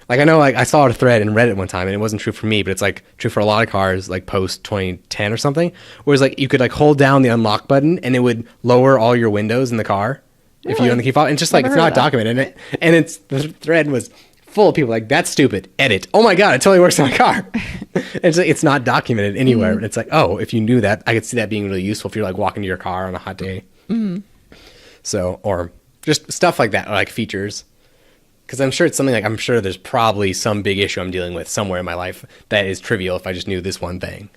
Like, I know, like, I saw a thread in Reddit one time, and it wasn't true for me, but it's, like, true for a lot of cars, like, post 2010 or something, whereas, like, you could, like, hold down the unlock button, and it would lower all your windows in the car if you own the key fob. And just, like, it's not documented. And it's, the thread was full of people like, that's stupid, edit, oh my god, it totally works in my car. It's like, it's not documented anywhere. But it's like, oh, if you knew that, I could see that being really useful if you're like walking to your car on a hot day. So, or just stuff like that, or like features, because I'm sure it's something like, I'm sure there's probably some big issue I'm dealing with somewhere in my life that is trivial if I just knew this one thing.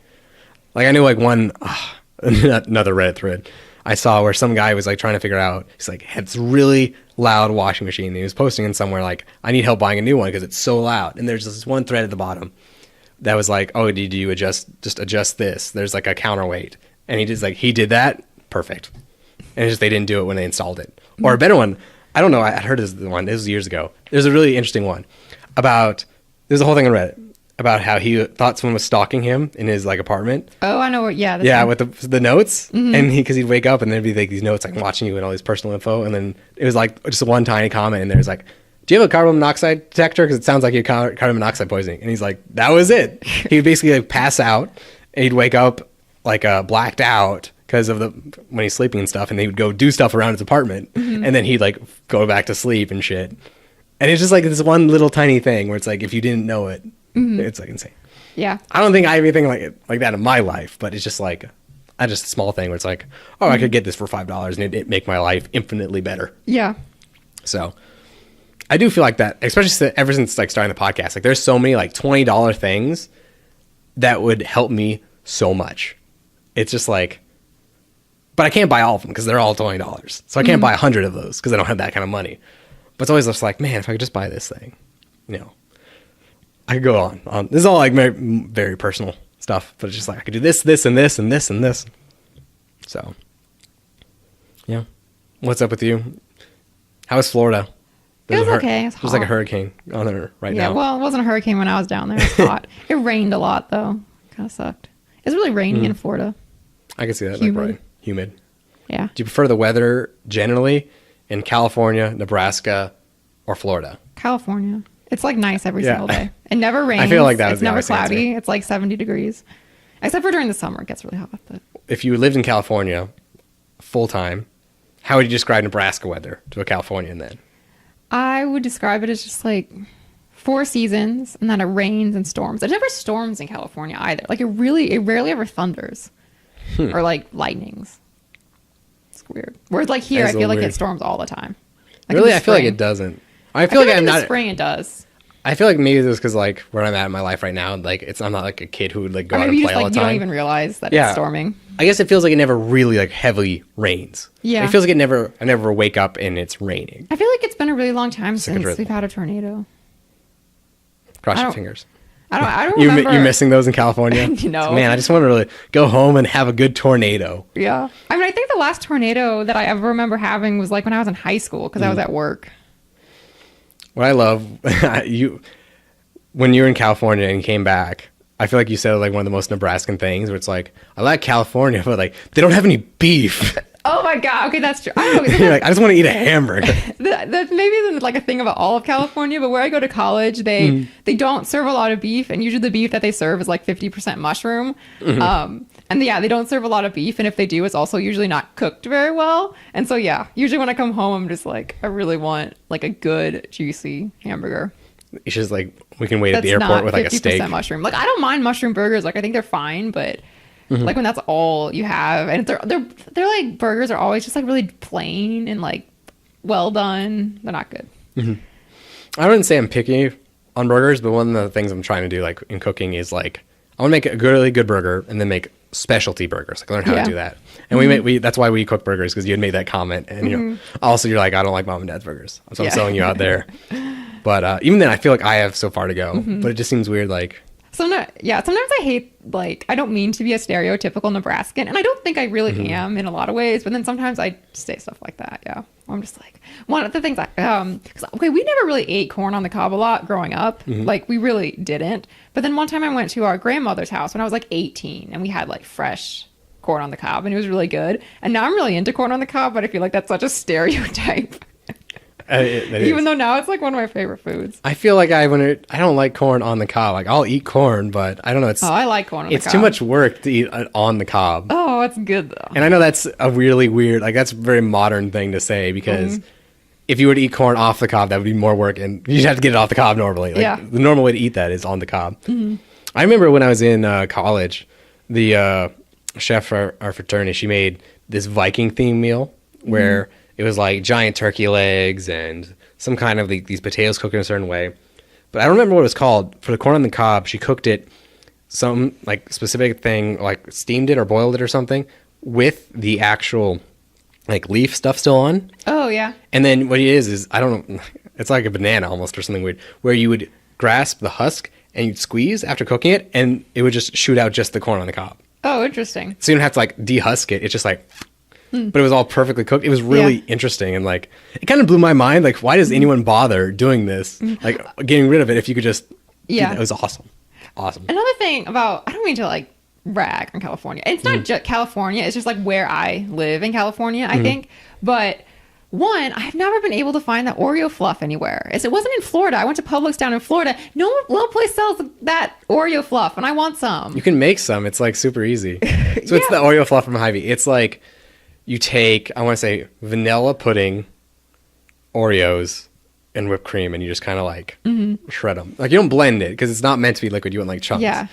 Like I knew like another Reddit thread I saw where some guy was like trying to figure out, he's like, had this really loud washing machine. And he was posting in somewhere like, I need help buying a new one because it's so loud. And there's this one thread at the bottom that was like, oh, did you adjust this? There's like a counterweight. And he just like, he did that. Perfect. And it's just, they didn't do it when they installed it. Or a better one, I don't know, I heard this one, this was years ago. There's a really interesting one about, there's a whole thing on Reddit about how he thought someone was stalking him in his like apartment. Oh, I know what. Yeah. Yeah, with the notes, and because he'd wake up and there'd be like these notes like watching you and all these personal info, and then it was like just one tiny comment, and there's like, "Do you have a carbon monoxide detector? Because it sounds like you have carbon monoxide poisoning." And he's like, "That was it." He would basically like pass out, and he'd wake up like blacked out because of when he's sleeping and stuff, and he would go do stuff around his apartment, and then he'd like go back to sleep and shit. And it's just like this one little tiny thing where it's like if you didn't know it. It's like insane. Yeah. I don't think I have anything like that in my life, but it's just like a small thing where it's like, oh, I could get this for $5 and it'd make my life infinitely better. Yeah. So I do feel like that, especially ever since like starting the podcast. Like there's so many like $20 things that would help me so much. It's just like, but I can't buy all of them because they're all $20. So I can't buy 100 of those because I don't have that kind of money. But it's always just like, man, if I could just buy this thing, you know. I could go on. This is all like very, very personal stuff, but it's just like I could do this, this, and this, and this, and this. So, yeah. What's up with you? How is Florida? It was okay. It's hot. There's like a hurricane on there right now. Yeah, well, it wasn't a hurricane when I was down there. It was hot. It rained a lot, though. Kind of sucked. It's really rainy in Florida. I can see that. Humid. Like, right. Humid. Yeah. Do you prefer the weather generally in California, Nebraska, or Florida? California. It's like nice every single day. It never rains. I feel like that was It's the never honest answer. cloudy. It's like 70 degrees. Except for during the summer. It gets really hot. But If you lived in California full time, how would you describe Nebraska weather to a Californian then? I would describe it as just like 4 seasons, and then it rains and storms. It never storms in California either. Like it rarely ever thunders or like lightnings. It's weird. Whereas like here, I feel like it storms all the time. Like Really? I feel like it doesn't. I feel like I'm in not. the spring it does. I feel like maybe it's because like where I'm at in my life right now, like I'm not like a kid who would like go out and Maybe play just all like the you time. don't even realize that it's storming. I guess it feels like it never really like heavily rains. Yeah. It feels like I never wake up and it's raining. I feel like it's been a really long time Sick of since drizzle. we've had a tornado. Cross I your don't- fingers. I don't remember. You're missing those in California? No. Man, I just want to really go home and have a good tornado. Yeah. I mean, I think the last tornado that I ever remember having was like when I was in high school because I was at work. What I love, when you were in California and you came back, I feel like you said like one of the most Nebraskan things where it's like, I like California, but like they don't have any beef. Oh my God. Okay, that's true. I don't know. You're like, I just want to eat a hamburger. That maybe isn't like a thing about all of California, but where I go to college, they don't serve a lot of beef, and usually the beef that they serve is like 50% mushroom. And yeah, they don't serve a lot of beef, and if they do, it's also usually not cooked very well. And so yeah, usually when I come home, I'm just like, I really want like a good juicy hamburger. It's just like we can wait at That's the airport not with like a steak. 50% mushroom. Like I don't mind mushroom burgers. Like I think they're fine, but Like when that's all you have, and they're like burgers are always just like really plain and like well done. They're not good. I wouldn't say I'm picky on burgers, but one of the things I'm trying to do, like in cooking, is like I want to make a really good burger and then make specialty burgers. Like learn how to do that. And we that's why we cook burgers, because you had made that comment, and you're like, I don't like mom and dad's burgers, so I'm selling you out there. But even then, I feel like I have so far to go. But it just seems weird, like. Sometimes I hate, like, I don't mean to be a stereotypical Nebraskan, and I don't think I really am in a lot of ways, but then sometimes I say stuff like that, yeah. I'm just like, one of the things we never really ate corn on the cob a lot growing up. Like, we really didn't. But then one time I went to our grandmother's house when I was like 18, and we had like fresh corn on the cob, and it was really good. And now I'm really into corn on the cob, but I feel like that's such a stereotype. Even though now it's like one of my favorite foods. I feel like I don't like corn on the cob. Like I'll eat corn, but I don't know. I like corn on the cob. It's too much work to eat on the cob. Oh, it's good though. And I know that's a really weird, like that's a very modern thing to say, because if you were to eat corn off the cob, that would be more work, and you'd have to get it off the cob normally. Like, the normal way to eat that is on the cob. I remember when I was in college, the chef for our fraternity, she made this Viking themed meal where it was like giant turkey legs and some kind of these potatoes cooked in a certain way. But I don't remember what it was called. For the corn on the cob, she cooked it some like specific thing, like steamed it or boiled it or something with the actual like leaf stuff still on. Oh, yeah. And then what it is I don't know, it's like a banana almost or something weird, where you would grasp the husk and you'd squeeze after cooking it, and it would just shoot out just the corn on the cob. Oh, interesting. So you don't have to like dehusk it. It's just like, but it was all perfectly cooked. It was really interesting, and like it kind of blew my mind. Like, why does anyone bother doing this? Like getting rid of it if you could just. Yeah, it was awesome. Awesome. Another thing about, I don't mean to like rag on California. It's not just California. It's just like where I live in California, I think. But one, I've never been able to find that Oreo fluff anywhere. It wasn't in Florida. I went to Publix down in Florida. No place sells that Oreo fluff, and I want some. You can make some. It's like super easy. So it's the Oreo fluff from Hy-Vee. It's like you take, I want to say, vanilla pudding, Oreos, and whipped cream, and you just kind of like shred them. Like you don't blend it because it's not meant to be liquid. You want like chunks. Yeah.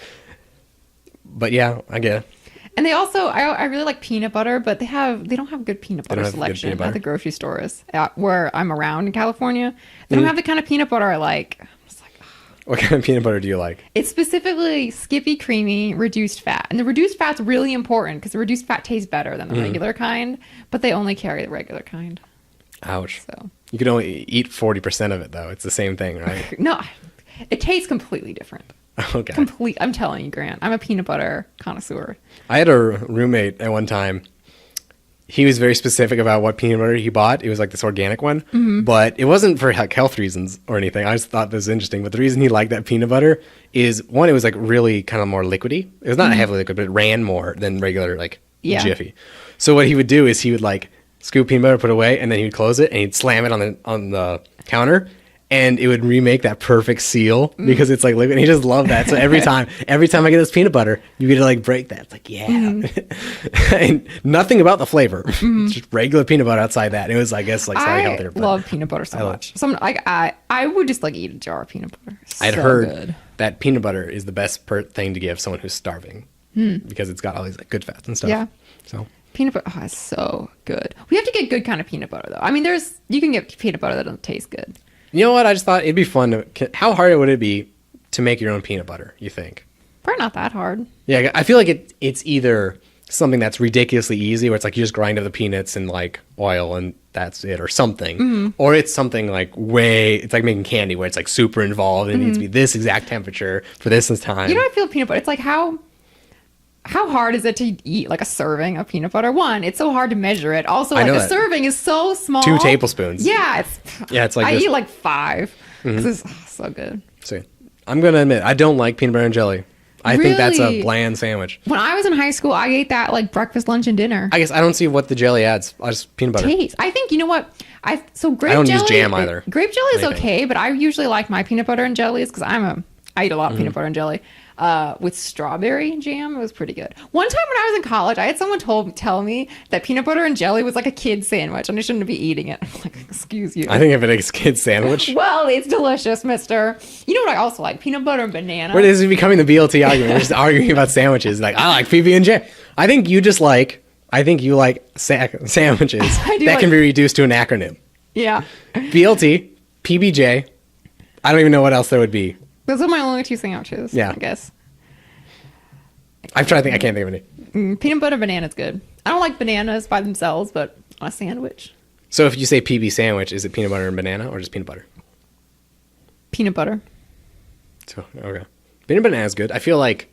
But yeah, I get it. And they also, I really like peanut butter, but they don't have good peanut butter selection at the grocery stores where I'm around in California. They don't have the kind of peanut butter I like. I'm just like, what kind of peanut butter do you like? It's specifically Skippy Creamy reduced fat. And the reduced fat's really important because the reduced fat tastes better than the regular kind, but they only carry the regular kind. Ouch. So you can only eat 40% of it though. It's the same thing, right? No, it tastes completely different. Okay. I'm telling you, Grant, I'm a peanut butter connoisseur. I had a roommate at one time. He was very specific about what peanut butter he bought. It was like this organic one, but it wasn't for like health reasons or anything. I just thought this was interesting. But the reason he liked that peanut butter is, one, it was like really kind of more liquidy. It was not heavily liquid, but it ran more than regular like Jiffy. So what he would do is he would like scoop peanut butter, put it away, and then he would close it and he'd slam it on the counter. And it would remake that perfect seal because it's like liquid. And he just loved that. So every time I get this peanut butter, you get to like break that. It's like, yeah. And nothing about the flavor. It's just regular peanut butter outside that. It was, I guess, like slightly healthier. I love peanut butter so much. I would just like eat a jar of peanut butter. I'd heard that peanut butter is the best thing to give someone who's starving because it's got all these like good fats and stuff. Yeah. So peanut butter is so good. We have to get good kind of peanut butter though. I mean, you can get peanut butter that doesn't taste good. You know what? I just thought it'd be fun how hard would it be to make your own peanut butter, you think? Probably not that hard. Yeah, I feel like it's either something that's ridiculously easy, where it's like you just grind up the peanuts and like oil and that's it, or something. Or it's something like it's like making candy where it's like super involved and it needs to be this exact temperature for this time. You know what I feel peanut butter? It's like how hard is it to eat like a serving of peanut butter? One, it's so hard to measure it. Also, like a serving is so small. 2 tablespoons. Yeah, it's like I eat like 5. This is so good. See, I'm gonna admit I don't like peanut butter and jelly. I think that's a bland sandwich. When I was in high school, I ate that like breakfast, lunch, and dinner. I guess I don't see what the jelly adds. I just peanut butter. Taste. I think, you know what? Grape jelly. I don't use jam either. Grape jelly is okay, but I usually like my peanut butter and jellies because I'm I eat a lot of peanut butter and jelly. With strawberry jam, it was pretty good. One time when I was in college, I had someone tell me that peanut butter and jelly was like a kid sandwich and I shouldn't be eating it. I'm like, excuse you. I think if it's a kid sandwich. Well, it's delicious, mister. You know what I also like? Peanut butter and banana. Where this is becoming the BLT argument. We're just arguing about sandwiches. Like, I like PB&J. I think you like sandwiches that like, can be reduced to an acronym. Yeah. BLT, PBJ. I don't even know what else there would be. Those are my only two sandwiches. Yeah. I guess. I'm trying to think. I can't think of any. Peanut butter banana's good. I don't like bananas by themselves, but on a sandwich. So if you say PB sandwich, is it peanut butter and banana or just peanut butter? Peanut butter. So, okay. Peanut banana is good. I feel like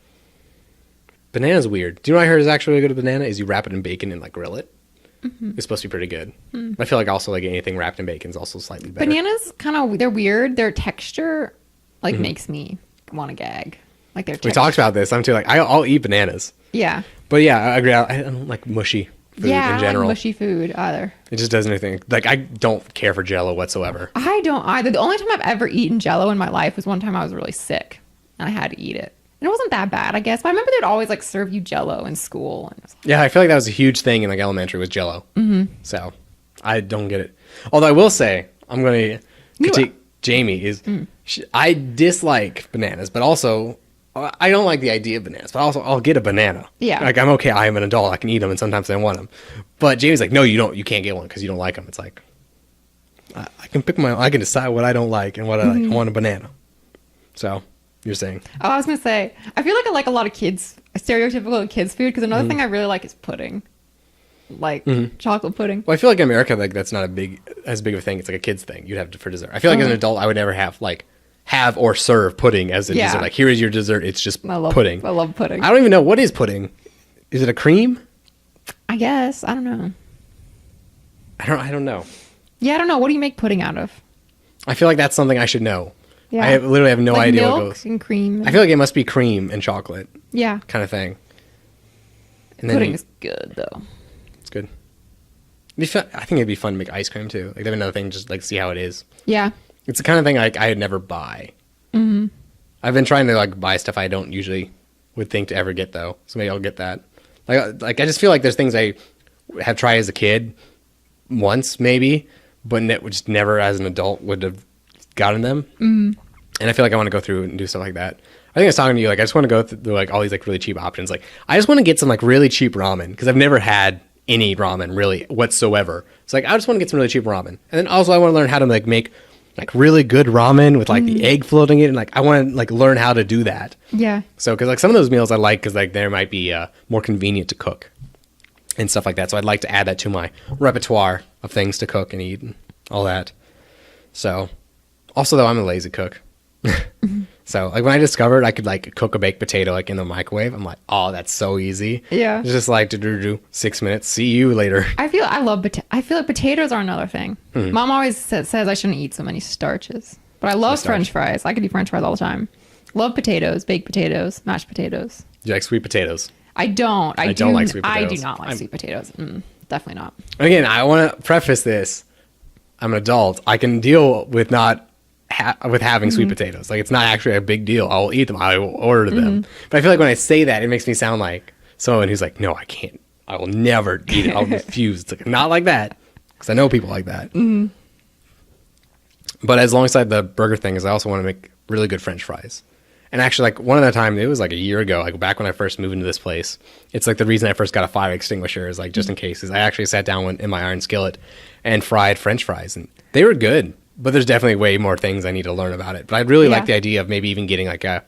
banana's weird. Do you know what I heard is actually really good with banana? Is you wrap it in bacon and like grill it. Mm-hmm. It's supposed to be pretty good. I feel like also like anything wrapped in bacon is also slightly better. Bananas they're weird. Their texture makes me want to gag. Like their texture. We talked about this. I'm too like I'll eat bananas. Yeah. But yeah, I agree. I don't like mushy food in general. I don't like mushy food either. It just does anything. Like I don't care for Jell-O whatsoever. I don't either. The only time I've ever eaten Jell-O in my life was one time I was really sick and I had to eat it. And it wasn't that bad, I guess. But I remember they'd always like serve you Jell-O in school. And yeah, I feel like that was a huge thing in like elementary was Jell-O. Mm-hmm. So I don't get it. Although I will say, I'm going to critique Jamie is I dislike bananas, but also I don't like the idea of bananas, but also I'll get a banana. Yeah. Like I'm okay. I am an adult. I can eat them and sometimes I want them. But Jamie's like, no, you don't. You can't get one because you don't like them. It's like, I can I can decide what I don't like and what I like. I want a banana. So you're saying. Oh, I was going to say, I feel like I like a lot of stereotypical kids food because another thing I really like is pudding. Like chocolate pudding. Well, I feel like in America, like that's not as big of a thing. It's like a kid's thing. You'd have to for dessert. I feel like as an adult, I would never have or serve pudding as a dessert. Like here is your dessert. It's just pudding. I love pudding. I don't even know what is pudding. Is it a cream? I guess. I don't know. I don't know. Yeah, I don't know. What do you make pudding out of? I feel like that's something I should know. Yeah. I literally have no like idea milk what goes. And cream. I feel like it must be cream and chocolate. Yeah. Kind of thing. And pudding is good though. It's good. I think it'd be fun to make ice cream too. Like, that'd be another thing, just like see how it is. Yeah. It's the kind of thing like I'd never buy. Mm-hmm. I've been trying to like buy stuff I don't usually would think to ever get though. So maybe I'll get that. Like I just feel like there's things I have tried as a kid once maybe, but just never as an adult would have gotten them. Mm-hmm. And I feel like I want to go through and do stuff like that. I think I was talking to you, like I just want to go through like all these like really cheap options. Like I just want to get some like really cheap ramen because I've never had any ramen really whatsoever. It's like I just want to get some really cheap ramen, and then also I want to learn how to like make like really good ramen with like the egg floating in, and like I want to like learn how to do that. Yeah. So because like some of those meals I like because like they might be more convenient to cook and stuff like that. So I'd like to add that to my repertoire of things to cook and eat and all that. So also though I'm a lazy cook. So like when I discovered I could like cook a baked potato like in the microwave, I'm like, oh, that's so easy. Yeah. It's just like do 6 minutes. See you later. I feel like potatoes are another thing. Mom always says I shouldn't eat so many starches, but I love French fries. I could eat French fries all the time. Love potatoes, baked potatoes, mashed potatoes. Do you like sweet potatoes? I don't. I don't like sweet potatoes. I do not like sweet potatoes. Definitely not. Again, I want to preface this. I'm an adult. I can deal with not with having sweet potatoes. Like it's not actually a big deal. I'll eat them. I will order them. But I feel like when I say that, it makes me sound like someone who's like, no, I can't. I will never eat it. I'll refuse. It's like not like that because I know people like that. But as alongside the burger thing is I also want to make really good French fries. And actually, like one of the time, it was like a year ago, like back when I first moved into this place. It's like the reason I first got a fire extinguisher is like just in case. Is I actually sat down in my iron skillet and fried French fries, and they were good. But there's definitely way more things I need to learn about it. But I'd really like the idea of maybe even getting like a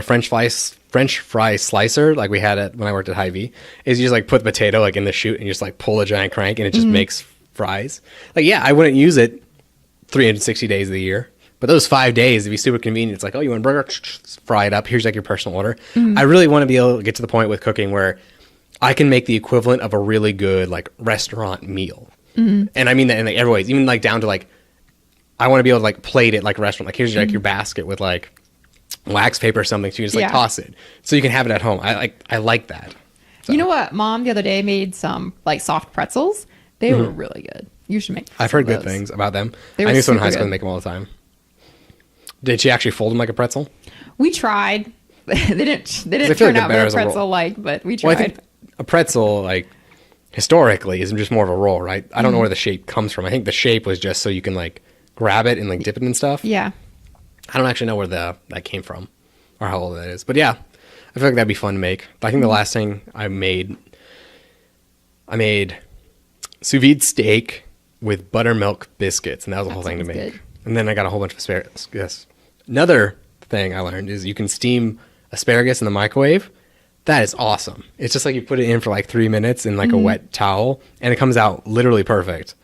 French fry slicer like we had when I worked at Hy-Vee. Is you just like put the potato like in the chute and you just like pull a giant crank and it just makes fries. Like yeah, I wouldn't use it 360 days of the year. But those 5 days, it'd be super convenient. It's like, oh, you want a burger? Fry it up. Here's like your personal order. I really want to be able to get to the point with cooking where I can make the equivalent of a really good like restaurant meal. And I mean that in like every way, even like down to like, I want to be able to like plate it like a restaurant. Like here's like your basket with like wax paper or something. So you just like toss it so you can have it at home. I like that. So. You know what? Mom the other day made some like soft pretzels. They were really good. You should make. I've heard good things about them. I knew someone in high school would make them all the time. Did she actually fold them like a pretzel? We tried. they didn't feel turn like out the bear very is a roll. pretzel-like, but we Well, I tried. think a pretzel, like, historically, is just more of a roll, right? I don't know where the shape comes from. I think the shape was just so you can, like, grab it and, like, dip it and stuff. Yeah. I don't actually know where that came from or how old that is. But, yeah, I feel like that'd be fun to make. But I think the last thing I made sous vide steak with buttermilk biscuits, and that was the whole thing to sounds make. good. And then I got a whole bunch of asparagus. Yes. Another thing I learned is you can steam asparagus in the microwave. That is awesome. It's just like you put it in for like 3 minutes in like a wet towel, and it comes out literally perfect.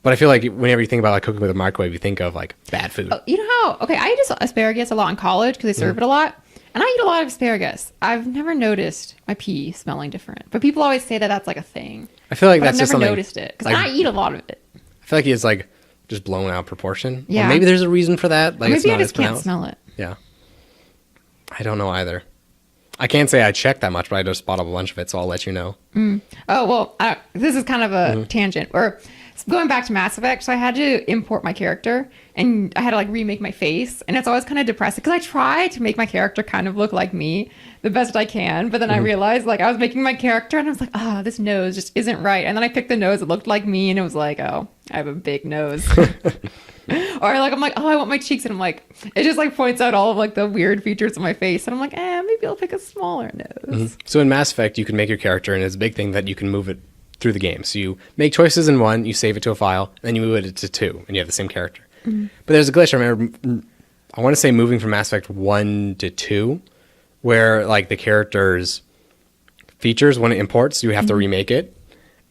But I feel like whenever you think about like cooking with a microwave, you think of like bad food. Oh, you know how? Okay, I eat asparagus a lot in college because they serve it a lot, and I eat a lot of asparagus. I've never noticed my pee smelling different, but people always say that that's like a thing. I feel like But that's I've just never something. noticed it because like, I eat a lot of it. I feel like it's like just blown out of proportion. Yeah. Or maybe there's a reason for that. Like it's Maybe I not just as can't pronounced. smell it. Yeah. I don't know either. I can't say I checked that much, but I just bought up a bunch of it, so I'll let you know. Oh well, this is kind of a tangent. Or going back to Mass Effect, so I had to import my character, and I had to like remake my face, and it's always kind of depressing because I try to make my character kind of look like me the best I can, but then I realized like I was making my character, and I was like, this nose just isn't right, and then I picked the nose that looked like me, and it was like, oh, I have a big nose. Or like I'm like, oh, I want my cheeks, and I'm like, it just like points out all of like the weird features of my face, and I'm like, maybe I'll pick a smaller nose. So in Mass Effect, you can make your character, and it's a big thing that you can move it through the game. So you make choices in one, you save it to a file, and then you move it to 2, and you have the same character. But there's a glitch. I remember, I want to say moving from Mass Effect 1 to 2, where like the character's features, when it imports, you have to remake it.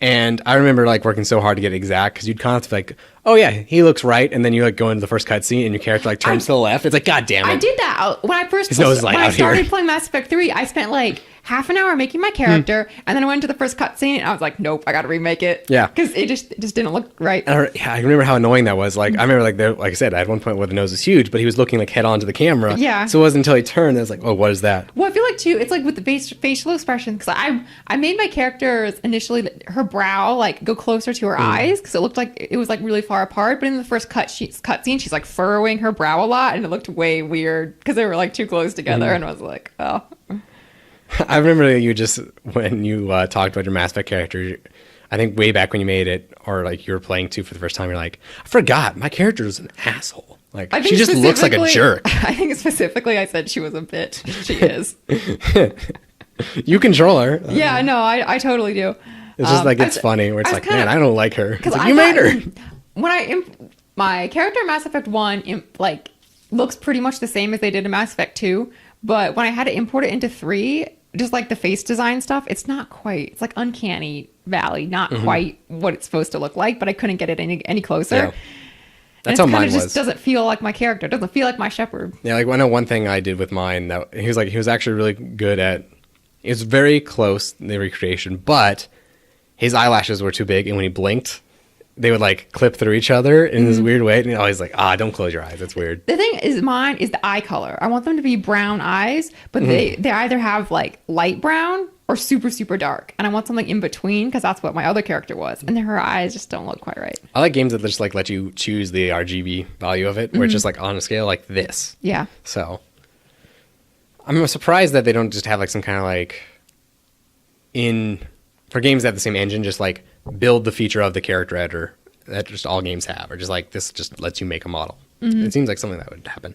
And I remember like working so hard to get it exact because you'd constantly like, oh yeah, he looks right, and then you like go into the first cutscene and your character like turns to the left. It's like, god damn it! I did that when I first His nose is, like, when I out here. started playing Mass Effect 3. I spent like half an hour making my character, and then I went to the first cutscene, and I was like, nope, I got to remake it. Yeah. because it just didn't look right. I remember how annoying that was. Like I remember like I said, I had one point where the nose was huge, but he was looking like head on to the camera. Yeah. So it wasn't until he turned that I was like, oh, what is that? Well, I feel like too, it's like with the facial expression, because I made my characters initially her brow like go closer to her eyes because it looked like it was like really far apart. But in the first cutscene, she's like furrowing her brow a lot, and it looked way weird because they were like too close together, and I was like, oh. I remember you just when you talked about your Mass Effect character. I think way back when you made it, or like you were playing 2 for the first time, you're like, I forgot my character is an asshole. Like I think she just looks like a jerk. I think specifically I said she was a bitch. She is. You control her. Yeah, no, I totally do. It's just like it's funny where it's like, man, I don't like her. It's like, you made her. When my character in Mass Effect 1 like looks pretty much the same as they did in Mass Effect 2, but when I had to import it into 3, just like the face design stuff, it's not quite. It's like uncanny valley, not quite what it's supposed to look like, but I couldn't get it any closer. Yeah. That's and how mine just was. Doesn't feel like my character. It doesn't feel like my Shepherd. Yeah, like I know one thing I did with mine that he was actually really good at. It was very close the recreation, but his eyelashes were too big, and when he blinked, they would like clip through each other in this weird way. And he's always like, don't close your eyes. That's weird. The thing is, mine is the eye color. I want them to be brown eyes, but they either have like light brown or super, super dark. And I want something in between because that's what my other character was. And then her eyes just don't look quite right. I like games that just like let you choose the RGB value of it, where it's just like on a scale like this. Yeah. So I'm surprised that they don't just have like some kind of like for games that have the same engine, just like build the feature of the character editor that just all games have, or just like this just lets you make a model. It seems like something that would happen.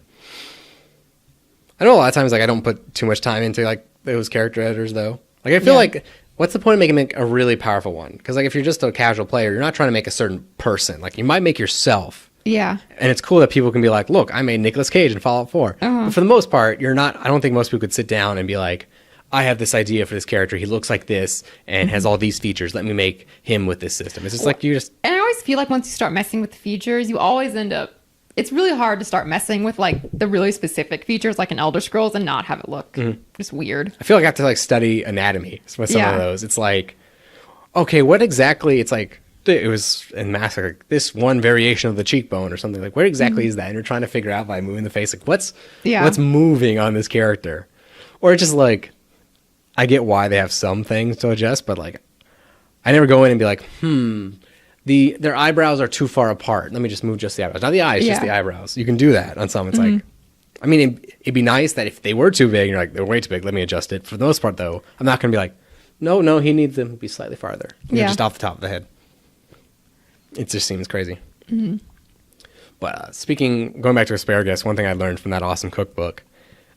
I know a lot of times like I don't put too much time into like those character editors though. Like I feel like what's the point of making a really powerful one? Because like if you're just a casual player, you're not trying to make a certain person. Like you might make yourself. Yeah. And it's cool that people can be like, look, I made Nicolas Cage in Fallout 4. But for the most part, you're not, I don't think most people could sit down and be like, I have this idea for this character. He looks like this and has all these features. Let me make him with this system. It's just like you just... And I always feel like once you start messing with the features, you always end up... It's really hard to start messing with like the really specific features like in Elder Scrolls and not have it look just weird. I feel like I have to like study anatomy with some of those. It's like, okay, what exactly... It's like, it was in Mass Effect, like, this one variation of the cheekbone or something. Like, where exactly is that? And you're trying to figure out by moving the face, like, what's moving on this character? Or just like... I get why they have some things to adjust, but like, I never go in and be like, their eyebrows are too far apart. Let me just move just the eyebrows. Not the eyes, just the eyebrows. You can do that on some. It's like, I mean, it'd be nice that if they were too big, and you're like, they're way too big, let me adjust it. For the most part, though, I'm not going to be like, no, he needs them to be slightly farther. Just off the top of the head. It just seems crazy. Mm-hmm. But going back to asparagus, one thing I learned from that awesome cookbook,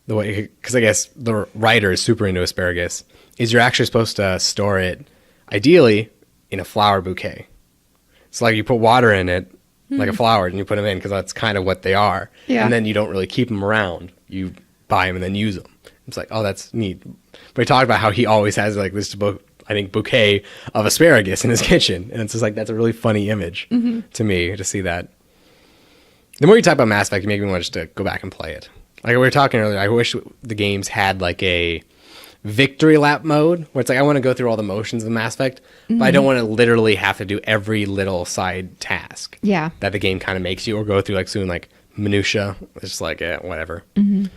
because I guess the writer is super into asparagus, is you're actually supposed to store it, ideally, in a flower bouquet. So like you put water in it, like a flower, and you put them in, because that's kind of what they are. Yeah. And then you don't really keep them around. You buy them and then use them. It's like, oh, that's neat. But he talked about how he always has like this, I think, bouquet of asparagus in his kitchen. And it's just like, that's a really funny image to me to see that. The more you talk about Mass Effect, you make me want just to go back and play it. Like we were talking earlier, I wish the games had like a victory lap mode where it's like I want to go through all the motions of Mass Effect, but I don't want to literally have to do every little side task that the game kind of makes you, or go through like minutia. It's just like whatever. And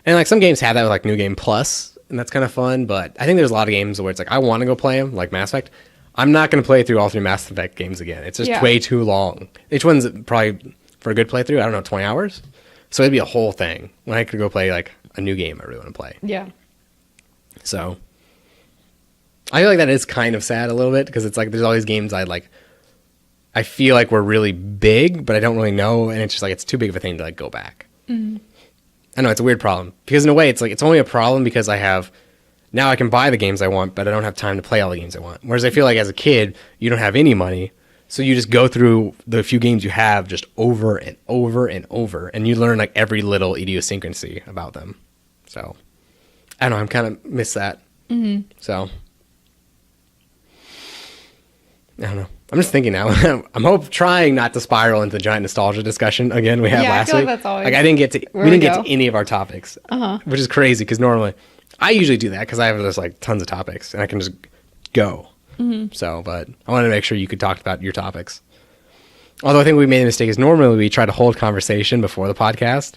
like some games have that with like New Game Plus, and that's kind of fun. But I think there's a lot of games where it's like I want to go play them, like Mass Effect. I'm not going to play through all 3 Mass Effect games again. It's just way too long. Each one's probably, for a good playthrough, I don't know, 20 hours. So it'd be a whole thing when I could go play like a new game I really want to play. Yeah. So I feel like that is kind of sad a little bit, because it's like there's all these games I feel like were really big, but I don't really know, and it's just like it's too big of a thing to like go back. I know it's a weird problem, because in a way it's like it's only a problem because now I can buy the games I want, but I don't have time to play all the games I want. Whereas I feel like as a kid, you don't have any money, so you just go through the few games you have just over and over and over, and you learn like every little idiosyncrasy about them. So I don't know, I'm kind of miss that. So I don't know. I'm just thinking now. I'm trying not to spiral into the giant nostalgia discussion again we had last week. Like that's always we didn't get to any of our topics, which is crazy, because normally I usually do that because I have just like tons of topics and I can just go. So, but I wanted to make sure you could talk about your topics. Although I think we made a mistake, is normally we try to hold conversation before the podcast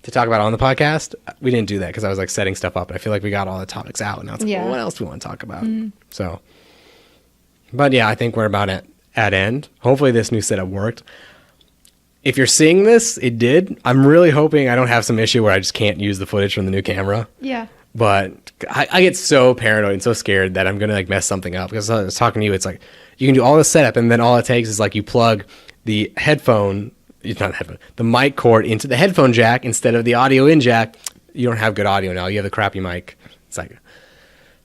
to talk about on the podcast. We didn't do that because I was like setting stuff up, and I feel like we got all the topics out, and now it's like, well, what else do we want to talk about? So, but yeah, I think we're about at end. Hopefully this new setup worked. If you're seeing this, it did. I'm really hoping I don't have some issue where I just can't use the footage from the new camera. Yeah. But I get so paranoid and so scared that I'm going to like mess something up, because I was talking to you, it's like you can do all the setup, and then all it takes is like you plug the the mic cord into the headphone jack instead of the audio in jack. You don't have good audio now. You have the crappy mic. It's like,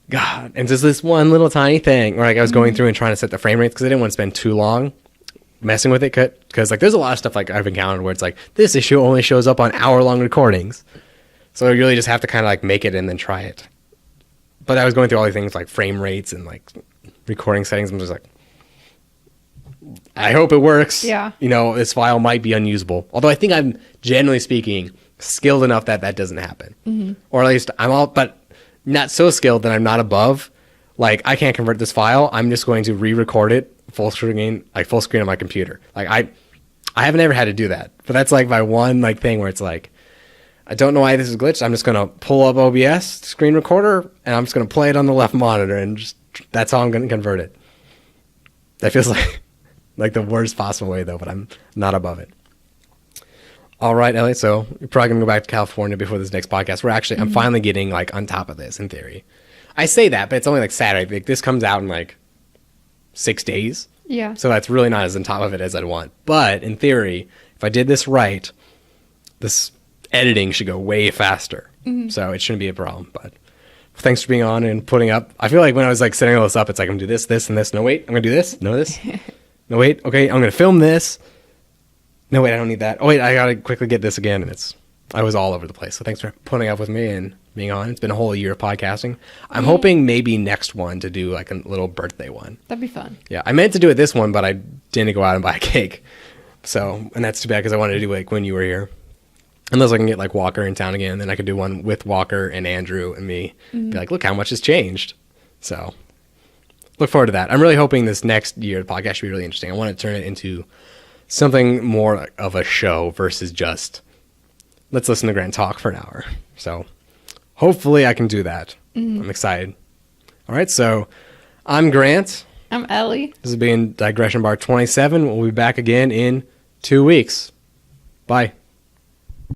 God. And just this one little tiny thing where like I was going through and trying to set the frame rates, because I didn't want to spend too long messing with it, because like there's a lot of stuff like I've encountered where it's like this issue only shows up on hour-long recordings. So you really just have to kind of like make it and then try it. But I was going through all these things like frame rates and like recording settings. I'm just like, I hope it works. Yeah. You know, this file might be unusable. Although I think I'm, generally speaking, skilled enough that that doesn't happen. Or at least but not so skilled that I'm not above. Like, I can't convert this file. I'm just going to re-record it full screen on my computer. Like, I haven't ever had to do that. But that's like my one like thing where it's like, I don't know why this is glitched. I'm just going to pull up OBS screen recorder, and I'm just going to play it on the left monitor, and just that's how I'm going to convert it. That feels like the worst possible way, though, but I'm not above it. All right, Ellie, so you're probably going to go back to California before this next podcast. I'm finally getting like on top of this in theory. I say that, but it's only like Saturday. Like, this comes out in like 6 days. Yeah. So that's really not as on top of it as I'd want. But in theory, if I did this right, this editing should go way faster. So it shouldn't be a problem. But thanks for being on and putting up. I feel like when I was like setting all this up, it's like I'm going to do this, this, and this. No, wait, I'm going to do this. No, this. No, wait. Okay, I'm going to film this. No, wait, I don't need that. Oh, wait, I got to quickly get this again. And I was all over the place. So thanks for putting up with me and being on. It's been a whole year of podcasting. I'm hoping maybe next one to do like a little birthday one. That'd be fun. Yeah, I meant to do it this one, but I didn't go out and buy a cake. So, and that's too bad because I wanted to do like when you were here. Unless I can get like Walker in town again, then I could do one with Walker and Andrew and me. Be like, look how much has changed. So look forward to that. I'm really hoping this next year the podcast should be really interesting. I want to turn it into something more of a show versus just let's listen to Grant talk for an hour. So hopefully I can do that. I'm excited. All right, so I'm Grant. I'm Ellie. This has been Digression Bar 27. We'll be back again in 2 weeks. Bye.